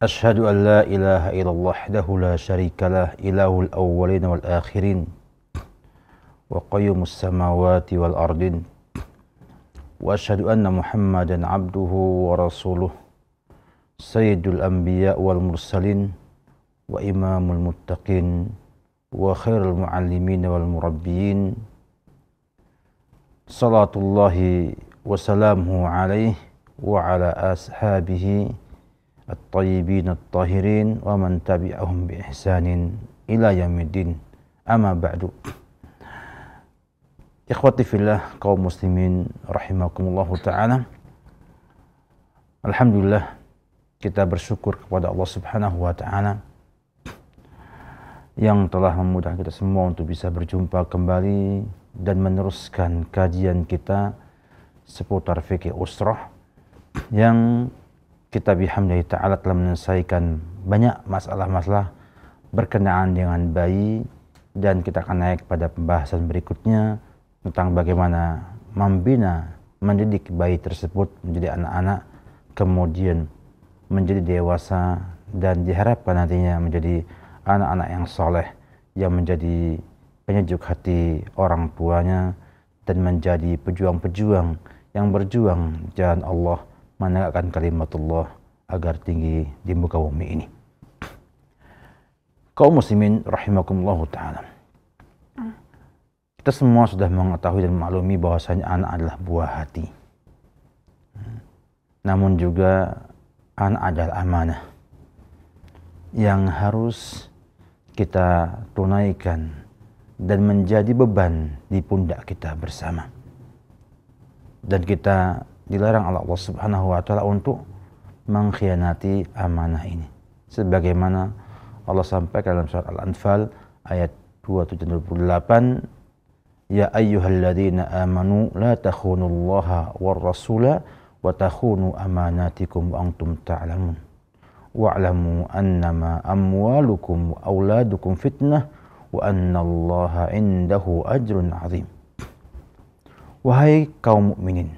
أشهد أن لا إله إلا الله وحده لا شريك له إله الأولين والآخرين وقيوم السماوات والأرضين وأشهد أن محمدا عبده ورسوله سيد الأنبياء والمرسلين وإمام المتقين وخير المعلمين والمربيين صلاة الله وسلامه عليه وعلى أصحابه الطيبين الطاهرين ومن تبعهم بإحسان إلى يوم الدين أما بعد. Ikhwati fillah, kaum muslimin rahimakumullah ta'ala. Alhamdulillah, kita bersyukur kepada Allah subhanahu wa ta'ala yang telah memudahkan kita semua untuk bisa berjumpa kembali dan meneruskan kajian kita seputar fikih usrah yang kita bihamdillahi ta'ala telah menyelesaikan banyak masalah-masalah berkenaan dengan bayi, dan kita akan naik pada pembahasan berikutnya tentang bagaimana membina, mendidik bayi tersebut menjadi anak-anak, kemudian menjadi dewasa, dan diharapkan nantinya menjadi anak-anak yang soleh, yang menjadi penyejuk hati orang tuanya, dan menjadi pejuang-pejuang yang berjuang jalan Allah, menegakkan kalimatullah agar tinggi di muka bumi ini. Kaum muslimin rahimakumullah ta'ala, kita semua sudah mengetahui dan memaklumi bahwasanya anak adalah buah hati. Namun juga anak adalah amanah yang harus kita tunaikan dan menjadi beban di pundak kita bersama. Dan kita dilarang oleh Allah subhanahu wa ta'ala untuk mengkhianati amanah ini. Sebagaimana Allah sampaikan dalam surat Al-Anfal ayat 278, Ya ayyuhalladzina amanu la takhunullaha war rasula wa takhunu amanatikum wa antum ta'lamun wa'lamu annama amwalukum wa auladukum fitnah wa annallaha indahu ajrun azim. Wahai kaum mukminin,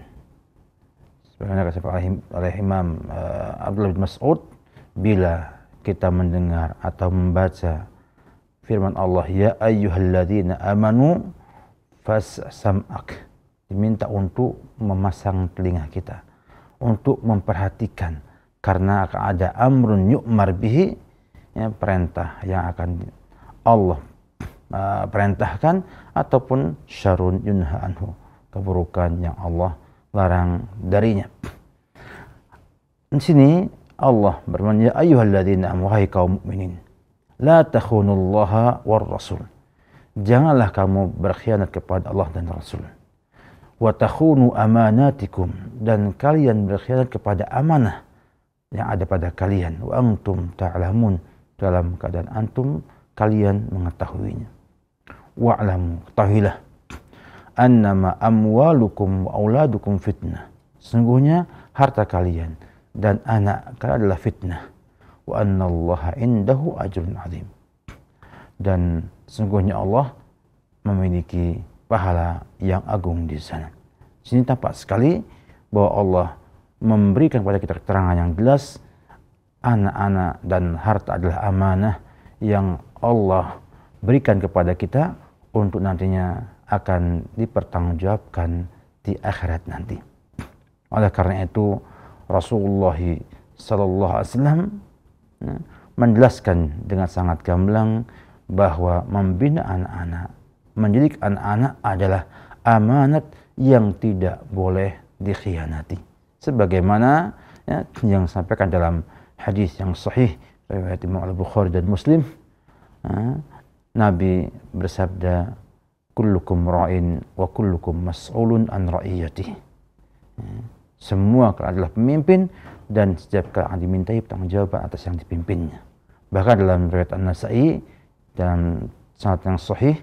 sebagaimana kata oleh Imam Abdullah bin Mas'ud, bila kita mendengar atau membaca firman Allah, Ya ayyuhalladzina amanu fassam'ak, diminta untuk memasang telinga kita, untuk memperhatikan, karena akan ada amrun yu'mar bihi, ya, perintah yang akan Allah perintahkan, ataupun syarrun yunha anhu, keburukan yang Allah larang darinya. Di sini Allah berfirman, Ya ayyuhalladzina amanu, wahai kaum mukminin, la takhunullaha war rasul, janganlah kamu berkhianat kepada Allah dan Rasul. Wa takhunu amanatikum, dan kalian berkhianat kepada amanah yang ada pada kalian. Wa antum ta'lamun, dalam keadaan antum kalian mengetahuinya. Wa'lamu, ketahuilah, annama amwalukum wa auladukum fitnah, sesungguhnya harta kalian dan anak kalian adalah fitnah. Wa annallaha indahu ajrun azim, dan sesungguhnya Allah memiliki pahala yang agung di sana. Di sini tampak sekali bahwa Allah memberikan kepada kita keterangan yang jelas, anak-anak dan harta adalah amanah yang Allah berikan kepada kita untuk nantinya akan dipertanggungjawabkan di akhirat nanti. Oleh karena itu Rasulullah sallallahu alaihi wasallam menjelaskan dengan sangat gamblang bahwa membina anak-anak, mendidik anak-anak adalah amanat yang tidak boleh dikhianati. Sebagaimana yang disampaikan dalam hadis yang sahih riwayat Imam Al-Bukhari dan Muslim, Nabi bersabda, kullukum ra'in wa kullukum mas'ulun an ra'iyatihi. Semua adalah pemimpin, dan setiap kali dimintai pertanggungjawaban atas yang dipimpinnya. Bahkan dalam riwayat An-Nasa'i dalam sanad yang sahih,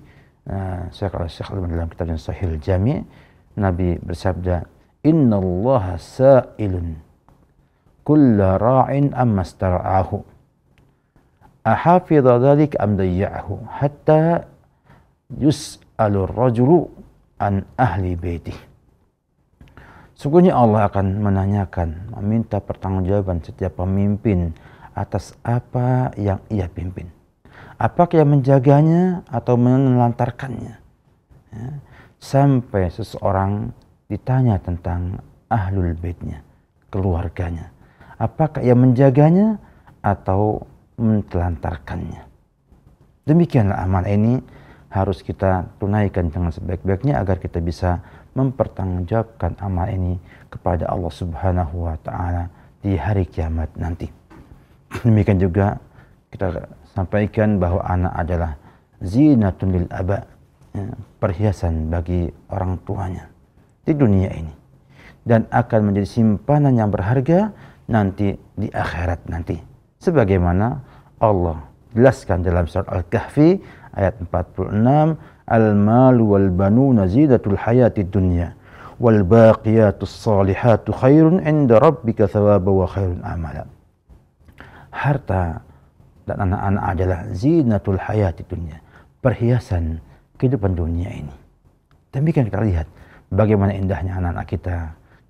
Syekh Al-Albani dalam kitab yang Sahih Al-Jami', Nabi bersabda, innallaha sa'ilun kulla ra'in amma stara'ahu ahafidha dhalik am dayya'ahu hatta yus'alur rajulu an ahli baitih. Sungguhnya Allah akan menanyakan, meminta pertanggungjawaban setiap pemimpin atas apa yang ia pimpin. Apakah yang menjaganya atau menelantarkannya? Ya. Sampai seseorang ditanya tentang ahlul baitnya, keluarganya. Apakah ia menjaganya atau menelantarkannya? Demikianlah amanah ini harus kita tunaikan dengan sebaik-baiknya agar kita bisa mempertanggungjawabkan amanah ini kepada Allah Subhanahu wa taala di hari kiamat nanti. Demikian juga kita sampaikan bahwa anak adalah zinatun lil aba, ya, perhiasan bagi orang tuanya di dunia ini dan akan menjadi simpanan yang berharga nanti di akhirat nanti. Sebagaimana Allah jelaskan dalam surat Al-Kahfi ayat 46, al-malu wal banuna zinatul hayatid dunya wal baqiyatus salihatu khairun 'inda rabbika thawaban wa khairun amala. Harta dan anak-anak adalah zinatul hayatid dunya, perhiasan kehidupan dunia ini. Demikian kita lihat bagaimana indahnya anak-anak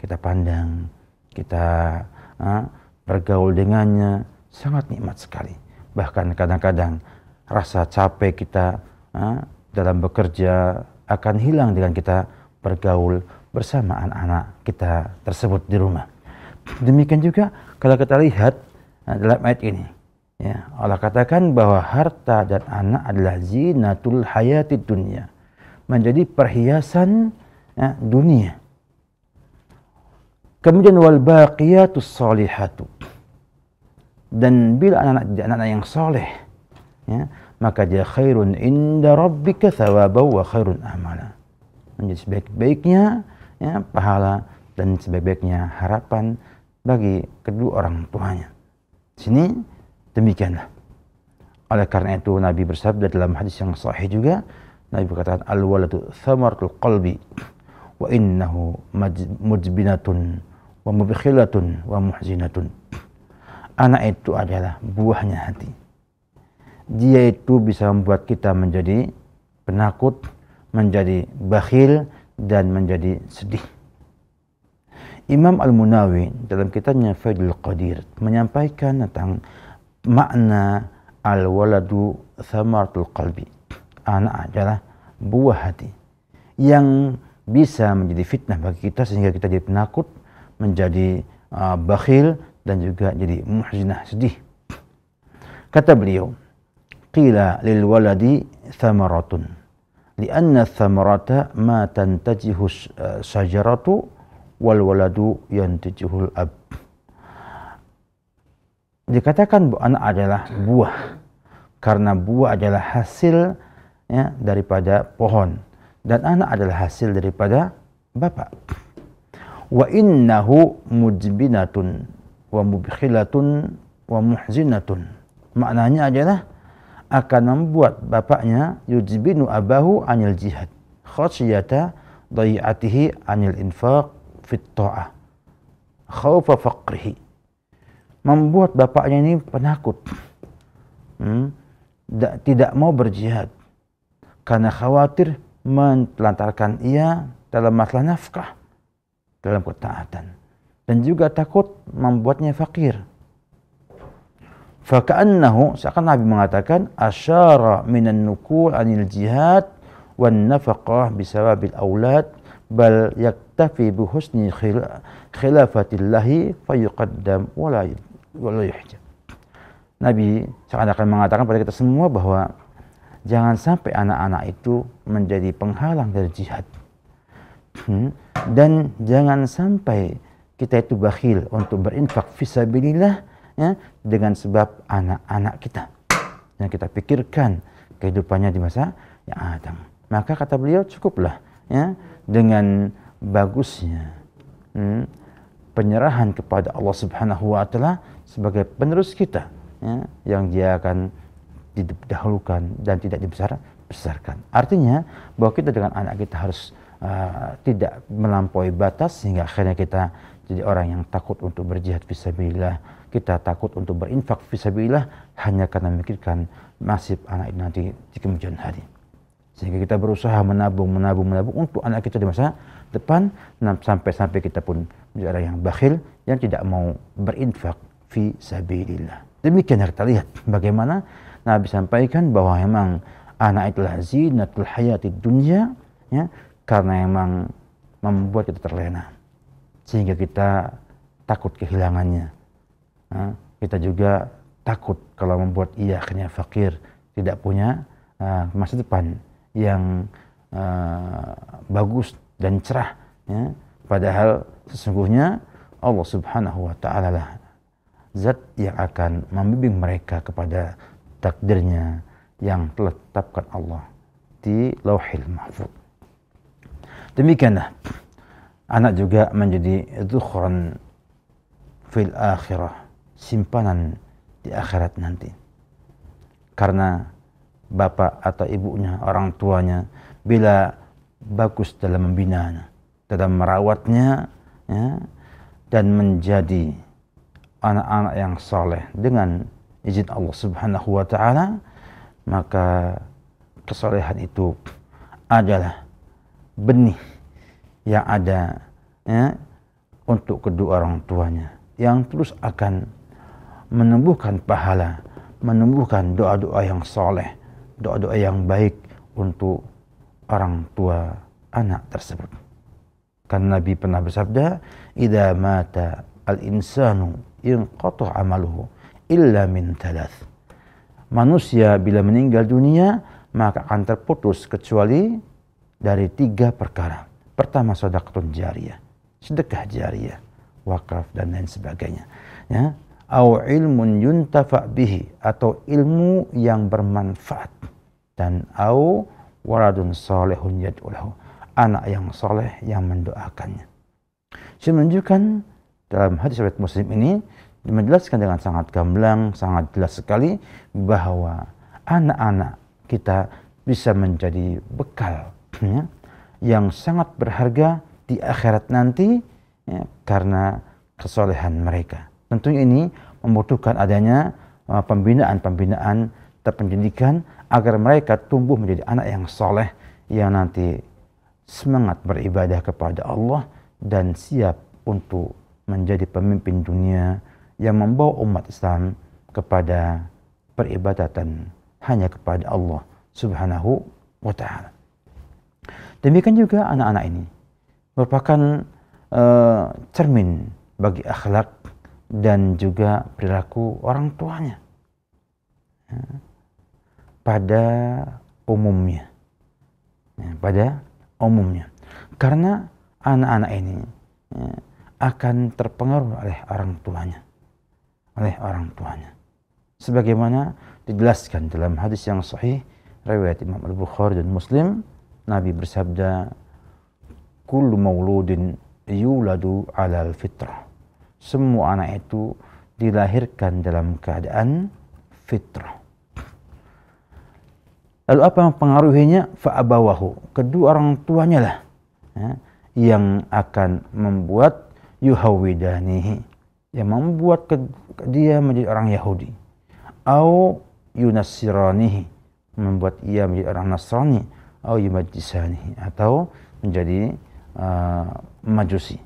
kita pandang, kita bergaul dengannya, sangat nikmat sekali. Bahkan kadang-kadang rasa capek kita dalam bekerja akan hilang dengan kita bergaul bersama anak-anak kita tersebut di rumah. Demikian juga kalau kita lihat dalam ayat ini, ya, Allah katakan bahwa harta dan anak adalah zinatul hayatid dunya, menjadi perhiasan dunia. Kemudian wal baqiyatus salihatu, dan bila anak-anak yang soleh, ya, maka dia khairun inda rabbika thawaban wa khairun amala, menjadi sebaik-baiknya ya, pahala dan sebaik-baiknya harapan bagi kedua orang tuanya. Sini demikianlah. Oleh karena itu Nabi bersabda dalam hadis yang sahih juga, Nabi berkata, al-waladu thamaratul qalbi wa innahu mujbinatun wa mubkhilatun wa muhzinatun. Anak itu adalah buahnya hati. Dia itu bisa membuat kita menjadi penakut, menjadi bakhil, dan menjadi sedih. Imam Al-Munawi dalam kitabnya Faidul Qadir menyampaikan tentang makna al-waladu thamaratul qalbi. Anak adalah buah hati yang bisa menjadi fitnah bagi kita sehingga kita jadi penakut, menjadi bakhil, dan juga jadi muhzinah, sedih. Kata beliau, qila lil waladi thamaratun lianna thamarata ma tantajihu syajaratu wal waladu yantijihul ab. Dikatakan bahwa anak adalah buah karena buah adalah hasil ya, daripada pohon, dan anak adalah hasil daripada bapak. Wa innahu mujbinatun wa mubkhilatun wa muhzinatun. Maknanya adalah akan membuat bapaknya yujbinu abahu anil jihad khasyata dhai'atihi anil infaq fit ta'ah khaufa faqrihi. Membuat bapaknya ini penakut, tidak mau berjihad karena khawatir menelantarkan ia dalam masalah nafkah, dalam ketaatan, dan juga takut membuatnya fakir. Faka'annahu, seakan Nabi mengatakan, asyara minan nukul anil jihad wan nafaqah bisawabil aulad bal yaktafi bihusni khilafatillahi fayuqaddam wala yuhjab. Nabi seakan-akan mengatakan pada kita semua bahwa jangan sampai anak-anak itu menjadi penghalang dari jihad, dan jangan sampai kita itu bakhil untuk berinfak fisabilillah ya, dengan sebab anak-anak kita yang kita pikirkan kehidupannya di masa yang akan datang. Maka kata beliau cukuplah ya dengan bagusnya penyerahan kepada Allah Subhanahu wa taala sebagai penerus kita ya, yang dia akan didahulukan dan tidak dibesarkan. Artinya bahwa kita dengan anak kita harus tidak melampaui batas sehingga akhirnya kita jadi orang yang takut untuk berjihad fisabilillah, kita takut untuk berinfak fisabilillah hanya karena memikirkan nasib anak itu nanti di kemudian hari. Sehingga kita berusaha menabung untuk anak kita di masa depan, sampai kita pun menjadi orang yang bakhil yang tidak mau berinfak fisabilillah. Demikian yang kita lihat bagaimana Nabi sampaikan bahwa memang anak itulah zinatul hayatid dunya, ya, karena memang membuat kita terlena sehingga kita takut kehilangannya. Kita juga takut kalau membuat ia akhirnya fakir, tidak punya masa depan yang bagus dan cerah, ya. Padahal sesungguhnya Allah Subhanahu wa Ta'ala lah zat yang akan membimbing mereka kepada takdirnya yang telah ditetapkan Allah di Lauhil Mahfuz. Demikianlah anak juga menjadi dzukhran fil akhirah, simpanan di akhirat nanti. Karena bapak atau ibunya, orang tuanya, bila bagus dalam membinanya, dalam merawatnya, ya, dan menjadi anak-anak yang saleh dengan izin Allah Subhanahu wa Ta'ala, maka kesalehan itu adalah benih yang ada, ya, untuk kedua orang tuanya, yang terus akan menumbuhkan pahala, menumbuhkan doa-doa yang saleh, doa-doa yang baik untuk orang tua anak tersebut. Karena Nabi pernah bersabda, "Idza mata al-insanu inqata 'amaluhu illa min thalath." Manusia bila meninggal dunia maka akan terputus kecuali dari 3 perkara. Pertama, sedekah jariyah, sedekah jariyah, wakaf dan lain sebagainya, ya. Au ilmun yuntafa bihi, atau ilmu yang bermanfaat, dan au waladun salihun yad'u lahu, anak yang soleh yang mendoakannya. Saya menunjukkan dalam hadis riwayat Muslim ini menjelaskan dengan sangat gamblang, sangat jelas sekali bahwa anak-anak kita bisa menjadi bekal, ya, yang sangat berharga di akhirat nanti, ya, karena kesolehan mereka. Tentunya ini membutuhkan adanya pembinaan pendidikan agar mereka tumbuh menjadi anak yang soleh, yang nanti semangat beribadah kepada Allah dan siap untuk menjadi pemimpin dunia yang membawa umat Islam kepada peribadatan hanya kepada Allah Subhanahu wa Ta'ala. Demikian juga anak-anak ini merupakan cermin bagi akhlak dan juga perilaku orang tuanya, ya, pada umumnya, ya, pada umumnya. Karena anak-anak ini, ya, akan terpengaruh oleh orang tuanya, sebagaimana dijelaskan dalam hadis yang sahih riwayat Imam Al-Bukhari dan Muslim. Nabi bersabda, kullu mauludin yuladu alal fitrah, semua anak itu dilahirkan dalam keadaan fitrah. Lalu apa yang mempengaruhinya? Fa'abawahu, kedua orang tuanya lah, ya, yang akan membuat yuhawidanihi, yang membuat dia menjadi orang Yahudi, au yunassiranihi, membuat ia menjadi orang Nasrani, au yumajjisanihi, atau menjadi Majusi.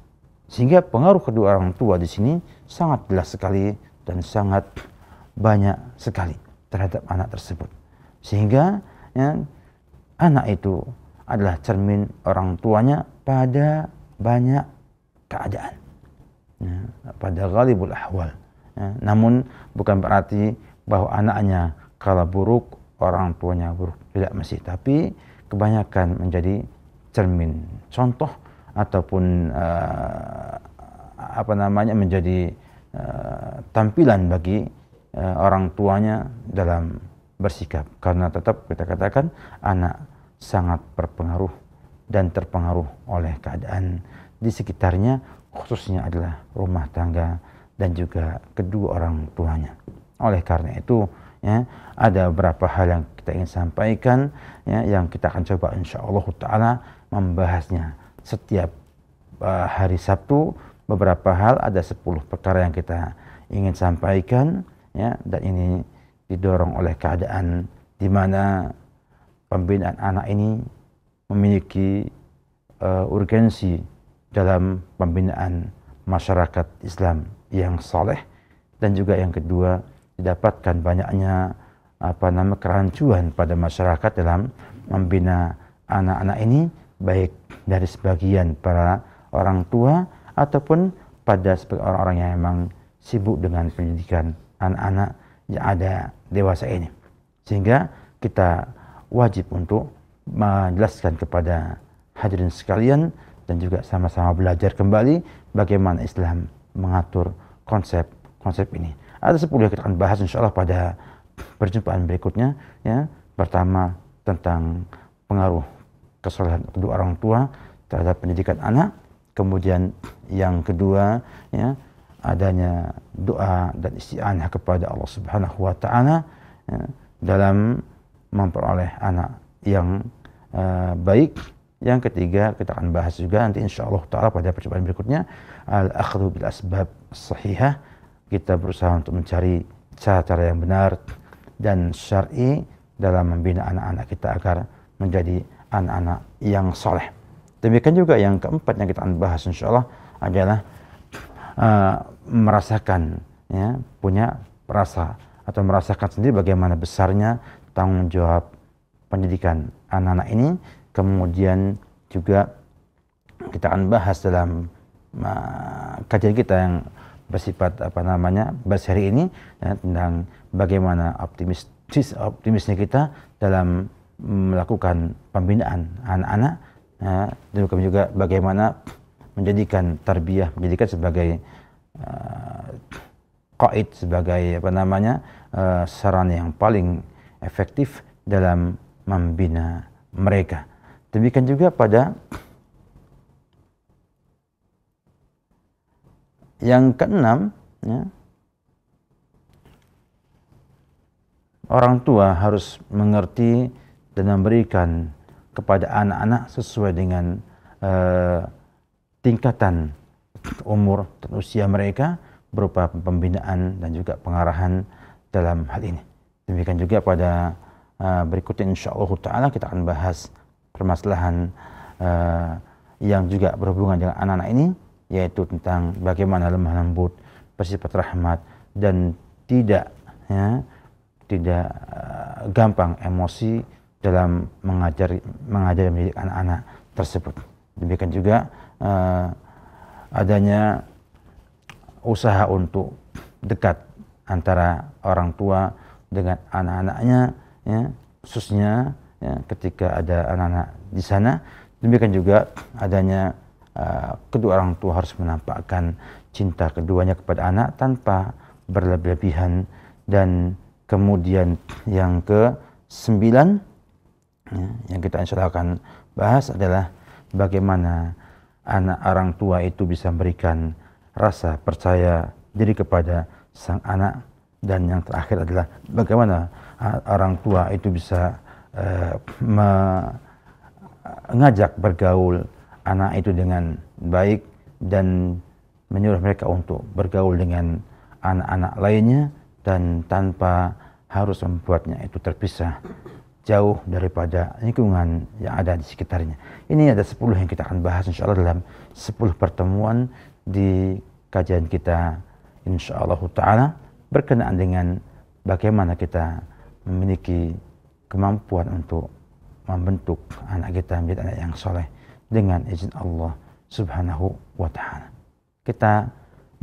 Sehingga pengaruh kedua orang tua di sini sangat jelas sekali dan sangat banyak sekali terhadap anak tersebut. Sehingga, ya, anak itu adalah cermin orang tuanya pada banyak keadaan, ya, pada ghalibul ahwal, ya. Namun bukan berarti bahwa anaknya kalau buruk orang tuanya buruk, tidak mesti, tapi kebanyakan menjadi cermin, contoh, ataupun menjadi tampilan bagi orang tuanya dalam bersikap. Karena tetap kita katakan anak sangat berpengaruh dan terpengaruh oleh keadaan di sekitarnya, khususnya adalah rumah tangga dan juga kedua orang tuanya. Oleh karena itu, ya, ada beberapa hal yang kita ingin sampaikan, ya, yang kita akan coba insyaallah ta'ala membahasnya setiap hari Sabtu. Beberapa hal, ada 10 perkara yang kita ingin sampaikan, ya, dan ini didorong oleh keadaan di mana pembinaan anak ini memiliki urgensi dalam pembinaan masyarakat Islam yang saleh, dan juga yang kedua didapatkan banyaknya kerancuan pada masyarakat dalam membina anak-anak ini, baik dari sebagian para orang tua ataupun pada orang-orang yang memang sibuk dengan pendidikan anak-anak yang ada dewasa ini. Sehingga kita wajib untuk menjelaskan kepada hadirin sekalian dan juga sama-sama belajar kembali bagaimana Islam mengatur konsep ini. Ada 10 yang kita akan bahas insyaallah pada perjumpaan berikutnya, ya. Pertama, tentang pengaruh kesalahan kedua orang tua terhadap pendidikan anak. Kemudian yang kedua, ya, adanya doa dan isti'anah kepada Allah Subhanahu wa taala, ya, dalam memperoleh anak yang baik. Yang ketiga, kita akan bahas juga nanti insyaallah taala pada percobaan berikutnya, al-akhdhu bil asbab sahihah. Kita berusaha untuk mencari cara-cara yang benar dan syar'i dalam membina anak-anak kita agar menjadi anak-anak yang soleh. Demikian juga yang keempat yang kita akan bahas insyaallah adalah merasakan, ya, punya rasa atau merasakan sendiri bagaimana besarnya tanggung jawab pendidikan anak-anak ini. Kemudian juga kita akan bahas dalam kajian kita yang bersifat bahas hari ini, ya, tentang bagaimana optimisnya kita dalam melakukan pembinaan anak-anak, ya, dan juga bagaimana menjadikan tarbiyah, menjadikan sebagai qaid, sebagai sarana yang paling efektif dalam membina mereka. Demikian juga pada yang keenam, ya, orang tua harus mengerti dan memberikan kepada anak-anak sesuai dengan tingkatan umur dan usia mereka berupa pembinaan dan juga pengarahan dalam hal ini. Demikian juga pada berikutnya insyaallah taala kita akan bahas permasalahan yang juga berhubungan dengan anak-anak ini, yaitu tentang bagaimana lemah lembut, bersifat rahmat, dan tidak gampang emosi dalam mengajar mendidik anak-anak tersebut. Demikian juga adanya usaha untuk dekat antara orang tua dengan anak-anaknya, ya, khususnya, ya, ketika ada anak-anak di sana. Demikian juga adanya kedua orang tua harus menampakkan cinta keduanya kepada anak tanpa berlebihan. Dan kemudian yang ke-9, ya, yang kita insyaallah akan bahas adalah bagaimana anak orang tua itu bisa memberikan rasa percaya diri kepada sang anak. Dan yang terakhir adalah bagaimana orang tua itu bisa mengajak bergaul anak itu dengan baik dan menyuruh mereka untuk bergaul dengan anak-anak lainnya dan tanpa harus membuatnya itu terpisah jauh daripada lingkungan yang ada di sekitarnya. Ini ada 10 yang kita akan bahas insyaallah dalam 10 pertemuan di kajian kita insyaallah taala, berkenaan dengan bagaimana kita memiliki kemampuan untuk membentuk anak kita menjadi anak yang soleh dengan izin Allah Subhanahu wa taala. Kita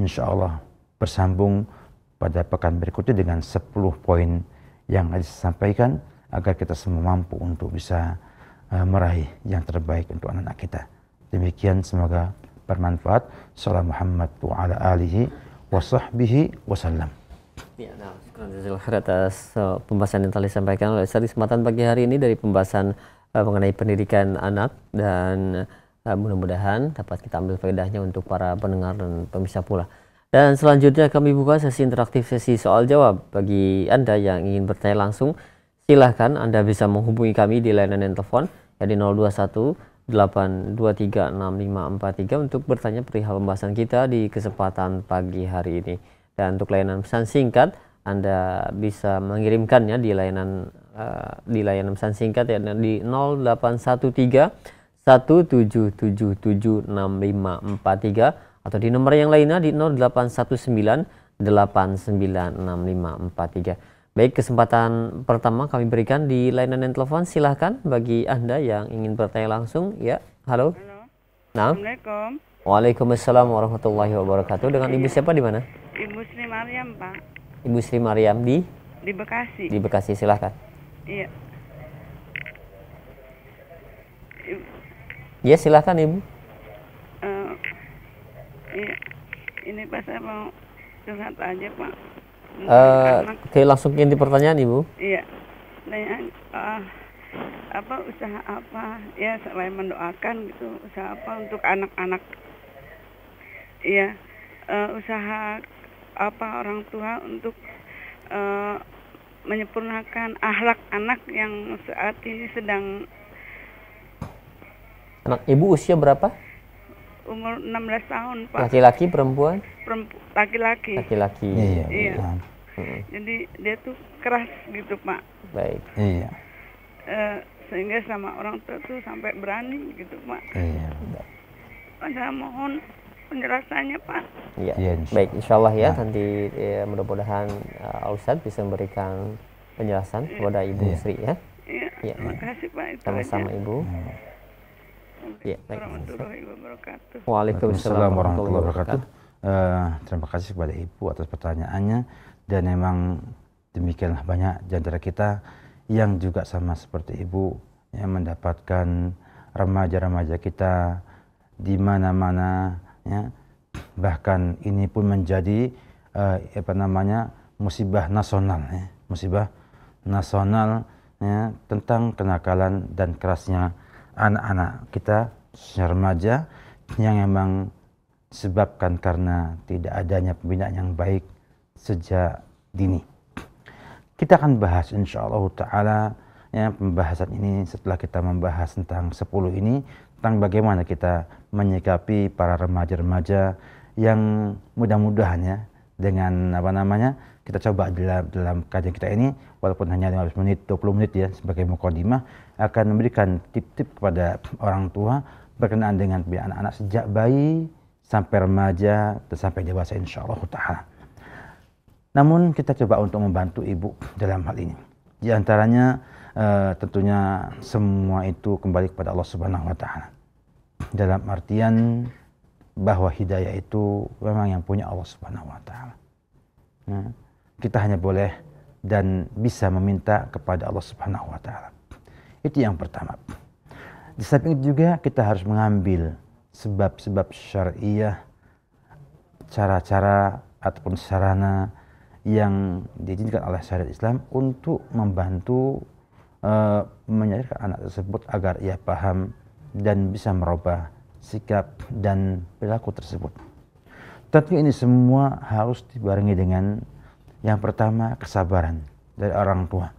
insyaallah bersambung pada pekan berikutnya dengan 10 poin yang disampaikan agar kita semua mampu untuk bisa meraih yang terbaik untuk anak-anak kita. Demikian, semoga bermanfaat. Sallallahu Muhammad wa ala alihi wa sahbihi wasallam. Ya, atas pembahasan yang telah disampaikan oleh Ustaz di kesempatan pagi hari ini dari pembahasan mengenai pendidikan anak, dan mudah-mudahan dapat kita ambil faedahnya untuk para pendengar dan pemirsa pula. Dan selanjutnya kami buka sesi interaktif, sesi soal jawab. Bagi Anda yang ingin bertanya langsung, silahkan Anda bisa menghubungi kami di layanan telepon di 021 823 6543 untuk bertanya perihal pembahasan kita di kesempatan pagi hari ini. Dan untuk layanan pesan singkat, Anda bisa mengirimkannya di layanan pesan singkat di 0813 1777 6543 atau di nomor yang lainnya di 0819 Baik, kesempatan pertama kami berikan di layanan telepon. Silahkan bagi Anda yang ingin bertanya langsung. Ya, halo. Halo. Nah. Assalamualaikum. Waalaikumsalam warahmatullahi wabarakatuh. Dengan Ibu siapa di mana? Ibu Sri Mariam, Pak. Ibu Sri Mariam di Bekasi. Di Bekasi, silahkan. Iya. Ya, silahkan Ibu. Iya. Ini Pak, saya mau curhat aja, Pak. Oke, langsung inti pertanyaan Ibu. Iya. Apa usaha apa ya selain mendoakan gitu, usaha apa untuk anak-anak? Iya. Usaha apa orang tua untuk menyempurnakan akhlak anak yang saat ini sedang. Anak Ibu usia berapa? Umur 16 tahun, Pak. Laki-laki, perempuan? Laki-laki. Laki-laki. Iya. Jadi dia tuh keras gitu, Pak. Baik. Iya. Sehingga sama orang tua tuh sampai berani gitu, Pak. Iya. Saya mohon penjelasannya, Pak. Iya. Baik, insya Allah ya, nanti mudah-mudahan Ustadz bisa memberikan penjelasan kepada Ibu Sri ya. Iya. Terima kasih, Pak. Sama-sama Ibu. Ya, baik. Warahmatullahi wabarakatuh. Waalaikumsalam warahmatullahi wabarakatuh. Terima kasih kepada Ibu atas pertanyaannya, dan memang demikianlah banyak di antara kita yang juga sama seperti Ibu yang mendapatkan remaja-remaja kita di mana-mana ya, bahkan ini pun menjadi musibah nasional ya, musibah nasional ya, tentang kenakalan dan kerasnya anak-anak kita remaja yang memang disebabkan karena tidak adanya pembinaan yang baik sejak dini. Kita akan bahas insyaallah ta'ala ya, pembahasan ini setelah kita membahas tentang 10 ini, tentang bagaimana kita menyikapi para remaja-remaja yang mudah-mudahan ya, dengan kita coba dalam kajian kita ini, walaupun hanya 15 menit, 20 menit ya, sebagai mukadimah, akan memberikan tip-tip kepada orang tua berkenaan dengan pembinaan anak sejak bayi sampai remaja dan sampai dewasa insyaallah ta'ala. Namun kita coba untuk membantu Ibu dalam hal ini. Di antaranya tentunya semua itu kembali kepada Allah Subhanahu wa taala. Dalam artian bahwa hidayah itu memang yang punya Allah Subhanahu wa taala. Nah, kita hanya boleh dan bisa meminta kepada Allah Subhanahu wa taala. Itu yang pertama. Di samping itu juga kita harus mengambil sebab-sebab syariah, cara-cara ataupun sarana yang diizinkan oleh syariat Islam untuk membantu menyadarkan anak tersebut agar ia paham dan bisa merubah sikap dan perilaku tersebut. Tentu ini semua harus dibarengi dengan yang pertama kesabaran dari orang tua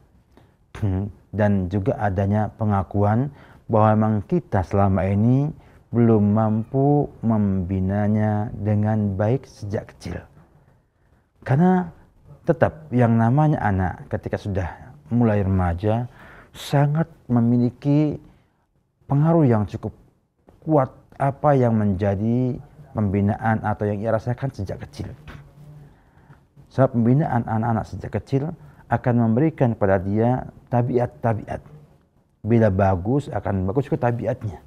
dan juga adanya pengakuan bahwa memang kita selama ini belum mampu membinanya dengan baik sejak kecil. Karena tetap yang namanya anak ketika sudah mulai remaja sangat memiliki pengaruh yang cukup kuat apa yang menjadi pembinaan atau yang ia rasakan sejak kecil. Sebab pembinaan anak-anak sejak kecil akan memberikan kepada dia tabiat-tabiat. Bila bagus akan bagus ke tabiatnya.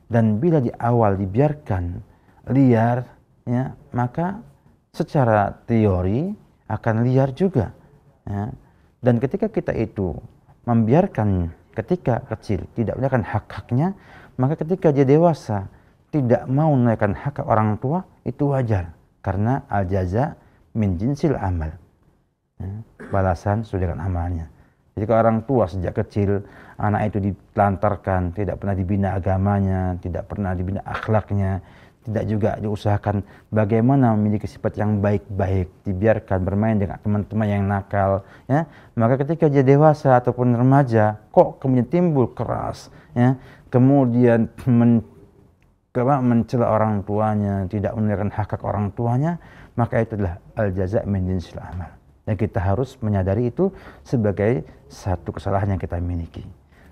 Dan bila di awal dibiarkan liar ya, maka secara teori akan liar juga ya. Dan ketika kita itu membiarkan ketika kecil tidak menunaikan hak-haknya, maka ketika dia dewasa tidak mau menunaikan hak orang tua, itu wajar karena al-jaza min jinsil amal ya, balasan sesuai dengan amalnya. Jadi kalau orang tua sejak kecil anak itu ditelantarkan, tidak pernah dibina agamanya, tidak pernah dibina akhlaknya, tidak juga diusahakan bagaimana memiliki sifat yang baik-baik, dibiarkan bermain dengan teman-teman yang nakal ya, maka ketika dia dewasa ataupun remaja kok kemudian timbul keras ya, kemudian mencela orang tuanya, tidak menunaikan hak-hak orang tuanya, maka itu adalah al-jaza min jinsil amal. Dan kita harus menyadari itu sebagai satu kesalahan yang kita miliki.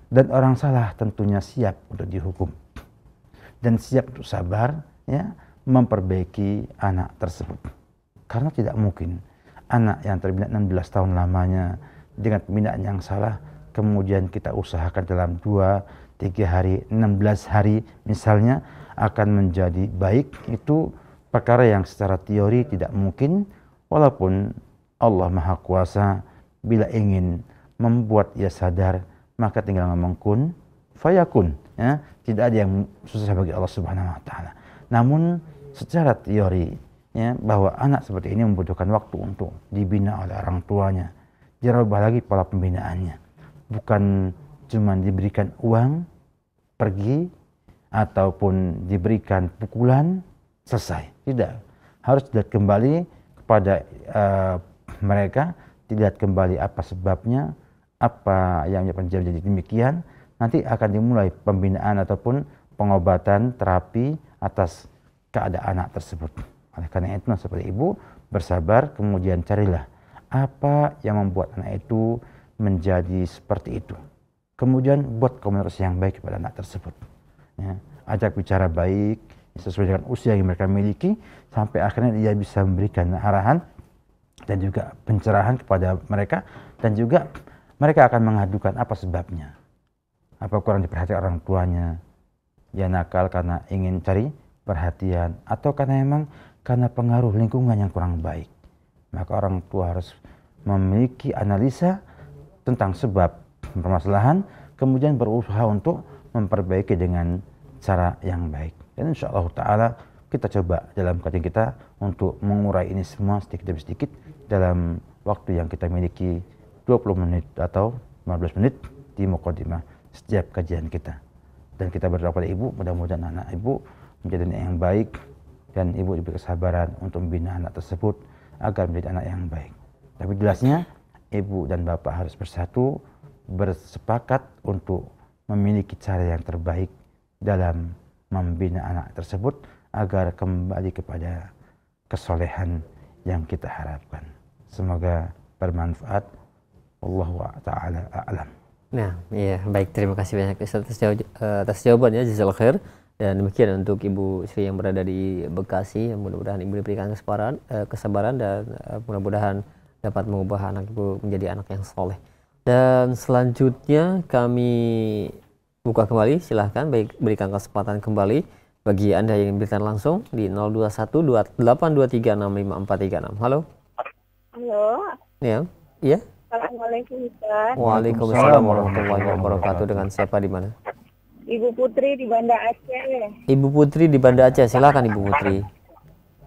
Dan orang salah tentunya siap untuk dihukum dan siap untuk sabar ya, memperbaiki anak tersebut. Karena tidak mungkin anak yang terbina 16 tahun lamanya dengan pembinaan yang salah, kemudian kita usahakan dalam 2-3 hari, 16 hari misalnya akan menjadi baik. Itu perkara yang secara teori tidak mungkin, walaupun Allah Maha Kuasa bila ingin membuat ia sadar, maka tinggal ngomong kun fayakun, ya. Tidak ada yang susah bagi Allah Subhanahu wa taala. Namun secara teori, ya, bahwa anak seperti ini membutuhkan waktu untuk dibina oleh orang tuanya. Dirubah lagi pola pembinaannya. Bukan cuma diberikan uang, pergi, ataupun diberikan pukulan, selesai. Tidak. Harus dilihat kembali kepada mereka, dilihat kembali apa sebabnya, apa yang menjadi demikian. Nanti akan dimulai pembinaan ataupun pengobatan, terapi atas keadaan anak tersebut. Oleh karena itu, seperti ibu bersabar, kemudian carilah apa yang membuat anak itu menjadi seperti itu. Kemudian buat komunikasi yang baik kepada anak tersebut. Ya, ajak bicara baik sesuai dengan usia yang mereka miliki, sampai akhirnya dia bisa memberikan arahan dan juga pencerahan kepada mereka, dan juga mereka akan mengadukan apa sebabnya. Apa kurang diperhatikan orang tuanya, dia nakal karena ingin cari perhatian, atau karena pengaruh lingkungan yang kurang baik. Maka orang tua harus memiliki analisa tentang sebab permasalahan, kemudian berusaha untuk memperbaiki dengan cara yang baik. Dan insya Allah ta'ala kita coba dalam kajian kita untuk mengurai ini semua sedikit demi sedikit dalam waktu yang kita miliki 20 menit atau 15 menit di Muqaddimah setiap kajian kita. Dan kita berdoa pada ibu, mudah-mudahan anak ibu menjadi anak yang baik, dan ibu diberi kesabaran untuk membina anak tersebut agar menjadi anak yang baik. Tapi jelasnya ibu dan bapak harus bersatu, bersepakat untuk memiliki cara yang terbaik dalam membina anak tersebut agar kembali kepada kesolehan yang kita harapkan. Semoga bermanfaat. Wallahu ta'ala a'lam. Nah, iya, baik, terima kasih banyak Ustaz atas jawabannya, jazakallahu khair. Dan demikian untuk Ibu Sri yang berada di Bekasi, mudah-mudahan Ibu diberikan kesabaran dan mudah-mudahan dapat mengubah anak Ibu menjadi anak yang soleh. Dan selanjutnya kami buka kembali, silahkan berikan kesempatan kembali bagi Anda yang berikan langsung di 021282365436. Halo. Halo. Ya. Iya. Assalamualaikum Ustaz. Waalaikumsalam warahmatullahi wabarakatuh. Dengan siapa di mana? Ibu Putri di Banda Aceh. Ibu Putri di Banda Aceh. Silakan Ibu Putri.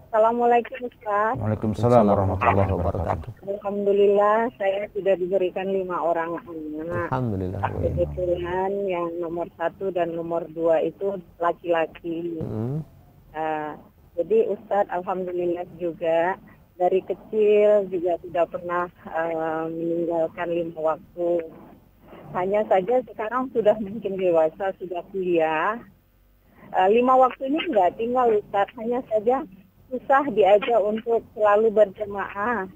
Assalamualaikum Ustaz. Waalaikumsalam warahmatullahi wabarakatuh. Alhamdulillah saya sudah diberikan 5 orang anak. Alhamdulillah. Kebetulan yang nomor 1 dan nomor 2 itu laki-laki. Jadi Ustaz, alhamdulillah juga dari kecil juga tidak pernah meninggalkan 5 waktu. Hanya saja sekarang sudah mungkin dewasa, sudah kuliah. 5 waktu ini enggak tinggal Ustaz, hanya saja susah diajak untuk selalu berjamaah.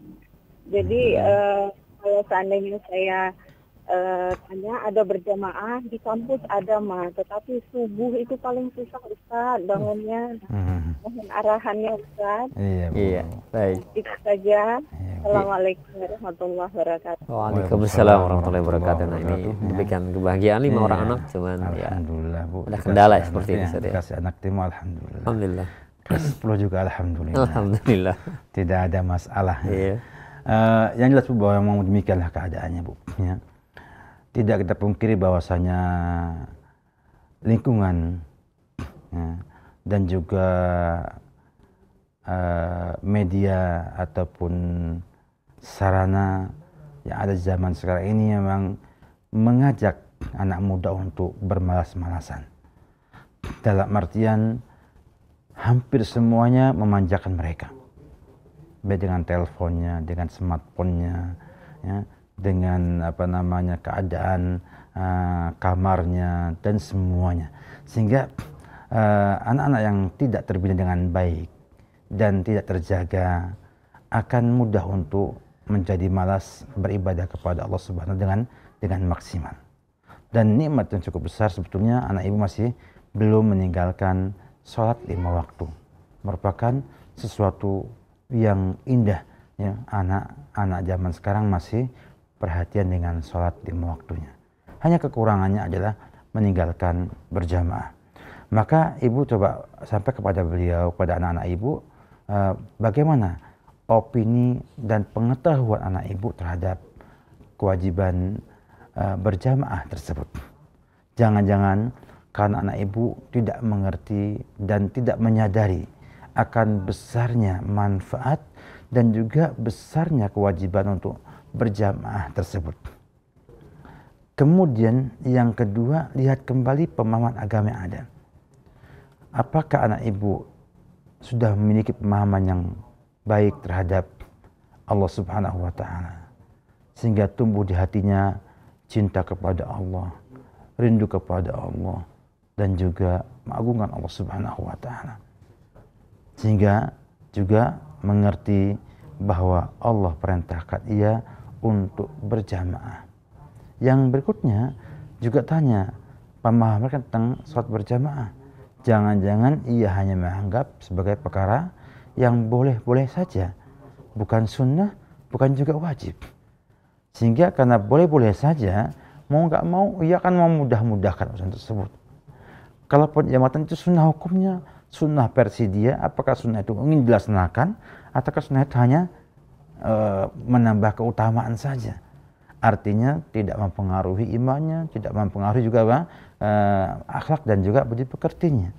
Jadi kalau seandainya saya tanya ada berjamaah di kampus ada mah, tetapi subuh itu paling susah Ustaz bangunnya. Mohon arahannya Ustaz. Iya, baik. Itu saja. Assalamualaikum warahmatullahi wabarakatuh. Waalaikumsalam warahmatullahi wabarakatuh. Nah, ini diberikan kebahagiaan 5 orang anak, cuman alhamdulillah, Bu. Ada kendala seperti ini, Ustaz. Kasih anak timu alhamdulillah. Alhamdulillah. Kasih 10 juga alhamdulillah. Alhamdulillah. Tidak ada masalah. Iya. Yang jelas Bu, bahwa memang demikianlah keadaannya, Bu. Ya. Tidak kita pungkiri bahwasanya lingkungan, ya, dan juga media ataupun sarana yang ada di zaman sekarang ini memang mengajak anak muda untuk bermalas-malasan. Dalam artian hampir semuanya memanjakan mereka, baik dengan teleponnya, dengan smartphone-nya, ya, dengan keadaan kamarnya dan semuanya, sehingga anak-anak yang tidak terbina dengan baik dan tidak terjaga akan mudah untuk menjadi malas beribadah kepada Allah Subhanahu dengan maksimal. Dan nikmat yang cukup besar sebetulnya anak ibu masih belum meninggalkan sholat 5 waktu, merupakan sesuatu yang indah ya. Anak-anak zaman sekarang masih perhatian dengan sholat di waktunya. Hanya kekurangannya adalah meninggalkan berjamaah. Maka ibu coba sampai kepada beliau, kepada anak-anak ibu, bagaimana opini dan pengetahuan anak ibu terhadap kewajiban berjamaah tersebut. Jangan-jangan karena anak ibu tidak mengerti dan tidak menyadari akan besarnya manfaat dan juga besarnya kewajiban untuk berjamaah tersebut. Kemudian yang kedua, lihat kembali pemahaman agama yang ada. Apakah anak ibu sudah memiliki pemahaman yang baik terhadap Allah Subhanahu wa Ta'ala, sehingga tumbuh di hatinya cinta kepada Allah, rindu kepada Allah, dan juga mengagungkan Allah Subhanahu wa Ta'ala, sehingga juga mengerti bahwa Allah perintahkan ia untuk berjamaah. Yang berikutnya juga tanya pemahaman tentang sholat berjamaah. Jangan-jangan ia hanya menganggap sebagai perkara yang boleh-boleh saja, bukan sunnah, bukan juga wajib. Sehingga karena boleh-boleh saja, mau nggak mau ia akan memudah-mudahkan urusan tersebut. Kalaupun jamaatan itu sunnah hukumnya, sunnah versi dia, apakah sunnah itu ingin dilaksanakan, ataukah sunnah itu hanya menambah keutamaan saja. Artinya tidak mempengaruhi imannya, tidak mempengaruhi juga akhlak dan juga budi pekertinya.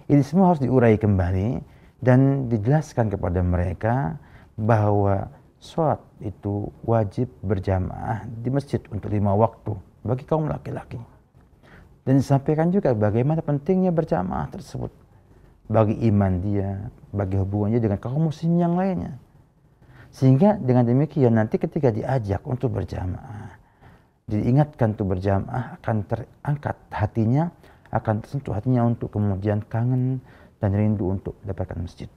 Ini semua harus diurai kembali dan dijelaskan kepada mereka bahwa sholat itu wajib berjamaah di masjid untuk 5 waktu bagi kaum laki-laki. Dan disampaikan juga bagaimana pentingnya berjamaah tersebut bagi iman dia, bagi hubungannya dengan kaum muslim yang lainnya. Sehingga dengan demikian nanti ketika diajak untuk berjamaah, diingatkan untuk berjamaah, akan terangkat hatinya, akan tersentuh hatinya untuk kemudian kangen dan rindu untuk mendapatkan masjid.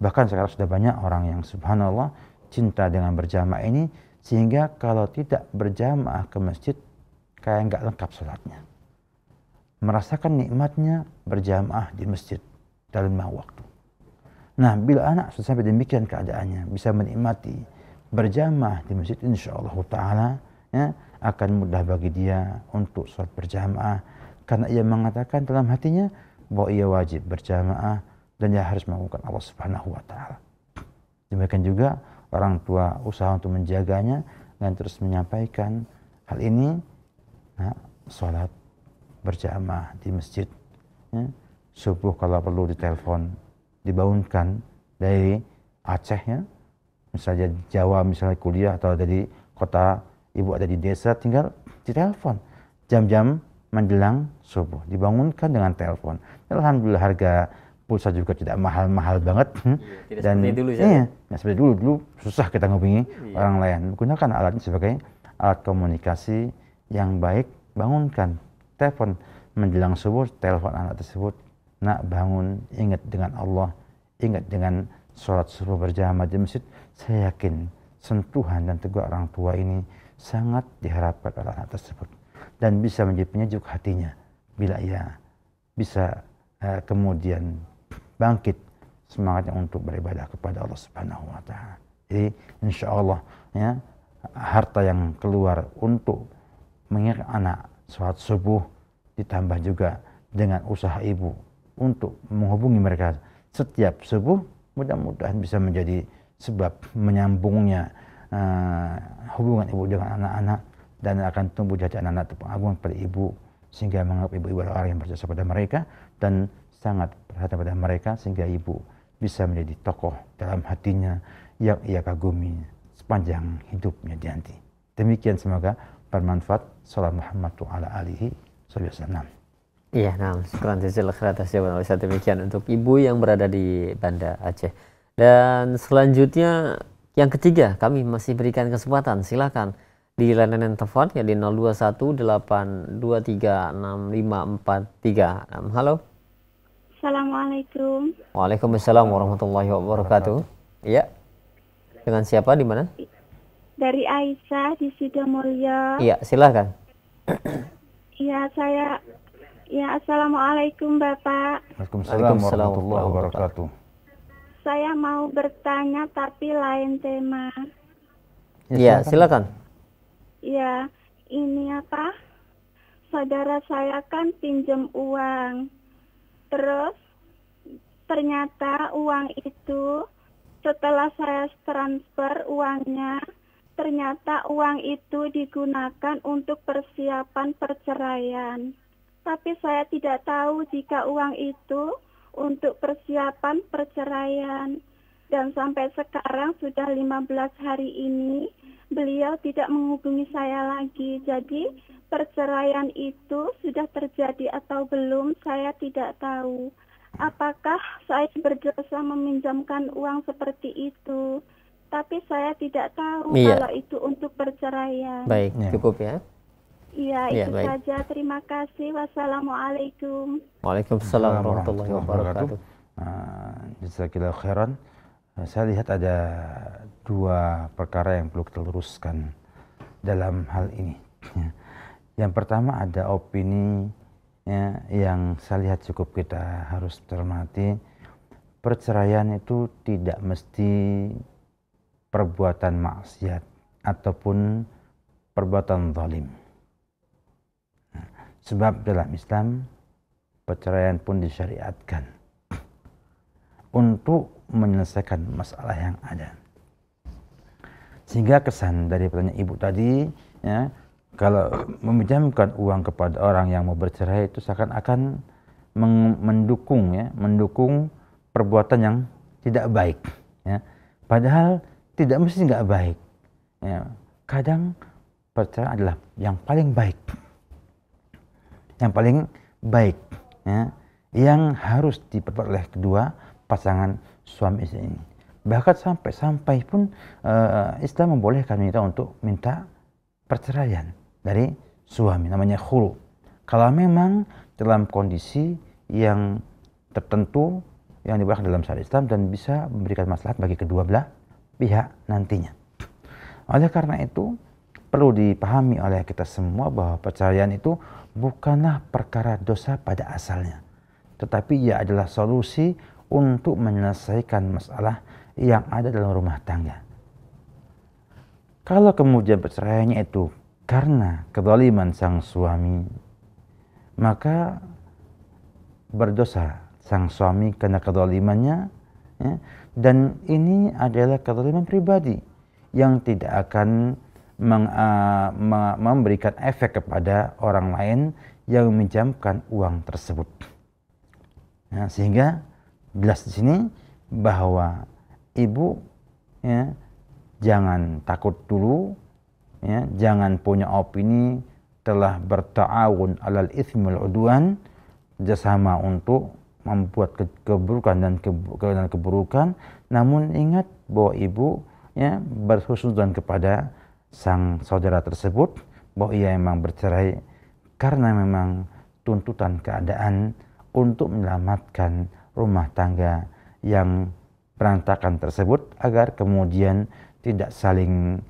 Bahkan sekarang sudah banyak orang yang subhanallah cinta dengan berjamaah ini, sehingga kalau tidak berjamaah ke masjid kayak nggak lengkap sholatnya. Merasakan nikmatnya berjamaah di masjid dalam 5 waktu. Nah, bila anak sudah sampai demikian keadaannya, bisa menikmati berjamaah di masjid, insyaallah ta'ala ya, akan mudah bagi dia untuk sholat berjamaah, karena ia mengatakan dalam hatinya bahwa ia wajib berjamaah dan ia harus melakukan Allah Subhanahu wa Ta'ala. Demikian juga orang tua usaha untuk menjaganya dan terus menyampaikan hal ini. Nah, sholat berjamaah di masjid ya. Subuh kalau perlu ditelepon, dibangunkan dari Aceh ya, misalnya Jawa, misalnya kuliah atau dari kota, ibu ada di desa, tinggal ditelepon jam-jam menjelang subuh, dibangunkan dengan telepon. Alhamdulillah harga pulsa juga tidak mahal-mahal banget. Tidak Dan seperti dulu ya. Iya, nah, seperti dulu susah kita ngubungi orang lain. Gunakan alat ini sebagai alat komunikasi yang baik. Bangunkan, telepon menjelang subuh, telepon anak tersebut, nak bangun, ingat dengan Allah, ingat dengan sholat subuh berjamaah di masjid. Saya yakin sentuhan dan teguh orang tua ini sangat diharapkan oleh anak tersebut dan bisa menjadi penyejuk hatinya bila ia bisa kemudian bangkit semangatnya untuk beribadah kepada Allah Subhanahu wa Ta'ala. Jadi insya Allah ya, harta yang keluar untuk mengingat anak sholat subuh ditambah juga dengan usaha ibu untuk menghubungi mereka setiap subuh, mudah-mudahan bisa menjadi sebab menyambungnya hubungan ibu dengan anak-anak, dan akan tumbuh jadi anak-anak pengagungan pada ibu, sehingga menganggap ibu-ibu adalah orang yang berjasa pada mereka dan sangat perhatian pada mereka, sehingga ibu bisa menjadi tokoh dalam hatinya yang ia kagumi sepanjang hidupnya di nanti. Demikian, semoga bermanfaat. Salam Muhammad wa ala alihi wasallam. Iya, nah, syukran jazakallahu khairan atas jawaban Ustaz. Demikian untuk ibu yang berada di Banda Aceh. Dan selanjutnya yang ketiga, kami masih berikan kesempatan, silakan di layanan telepon ya di 0218236543. Halo. Assalamualaikum. Waalaikumsalam warahmatullahi wabarakatuh. Iya. Dengan siapa, di mana? Dari Aisyah di Sidomulyo. Iya, silakan. Iya, assalamualaikum Bapak. Waalaikumsalam warahmatullahi wabarakatuh. saya mau bertanya tapi lain tema. Ya, silakan. Ya, ini apa? Saudara saya kan pinjam uang. Terus ternyata uang itu setelah saya transfer uangnya, ternyata uang itu digunakan untuk persiapan perceraian. Tapi saya tidak tahu jika uang itu untuk persiapan perceraian. Dan sampai sekarang sudah 15 hari ini beliau tidak menghubungi saya lagi. Jadi perceraian itu sudah terjadi atau belum saya tidak tahu. Apakah saya berdosa meminjamkan uang seperti itu? Tapi saya tidak tahu kalau itu untuk perceraian. Baik, cukup ya. Iya, itu saja. Terima kasih. Wassalamualaikum. Waalaikumsalam warahmatullahi wabarakatuh. Jazakallahu khairan. Saya lihat ada dua perkara yang perlu kita luruskan dalam hal ini. Yang pertama ada opini yang saya lihat cukup kita harus cermati. Perceraian itu tidak mesti perbuatan maksiat ataupun perbuatan zalim. Sebab dalam Islam perceraian pun disyariatkan untuk menyelesaikan masalah yang ada. Sehingga kesan dari pertanyaan ibu tadi, ya, kalau meminjamkan uang kepada orang yang mau bercerai itu seakan-akan mendukung perbuatan yang tidak baik. Ya. Padahal tidak mesti nggak baik. Ya. Kadang perceraian adalah yang paling baik. Yang paling baik, ya, yang harus diperbuat oleh kedua pasangan suami istri ini. Bahkan sampai pun Islam membolehkan wanita untuk minta perceraian dari suami, namanya khulu. Kalau memang dalam kondisi yang tertentu yang dibolehkan dalam syariat Islam dan bisa memberikan maslahat bagi kedua belah pihak nantinya. Oleh karena itu perlu dipahami oleh kita semua bahwa perceraian itu bukanlah perkara dosa pada asalnya, tetapi ia adalah solusi untuk menyelesaikan masalah yang ada dalam rumah tangga. Kalau kemudian perceraiannya itu karena kezaliman sang suami, maka berdosa sang suami karena kezalimannya, ya, dan ini adalah kezaliman pribadi yang tidak akan memberikan efek kepada orang lain yang meminjamkan uang tersebut. Nah, sehingga jelas di sini bahwa ibu, ya, jangan takut dulu, ya, jangan punya opini telah berta'awun alal itsmi wal udwan, kerjasama untuk membuat keburukan dan keburukan, namun ingat bahwa ibu, ya, berhusnudzon kepada sang saudara tersebut bahwa ia memang bercerai karena memang tuntutan keadaan untuk menyelamatkan rumah tangga yang berantakan tersebut agar kemudian tidak saling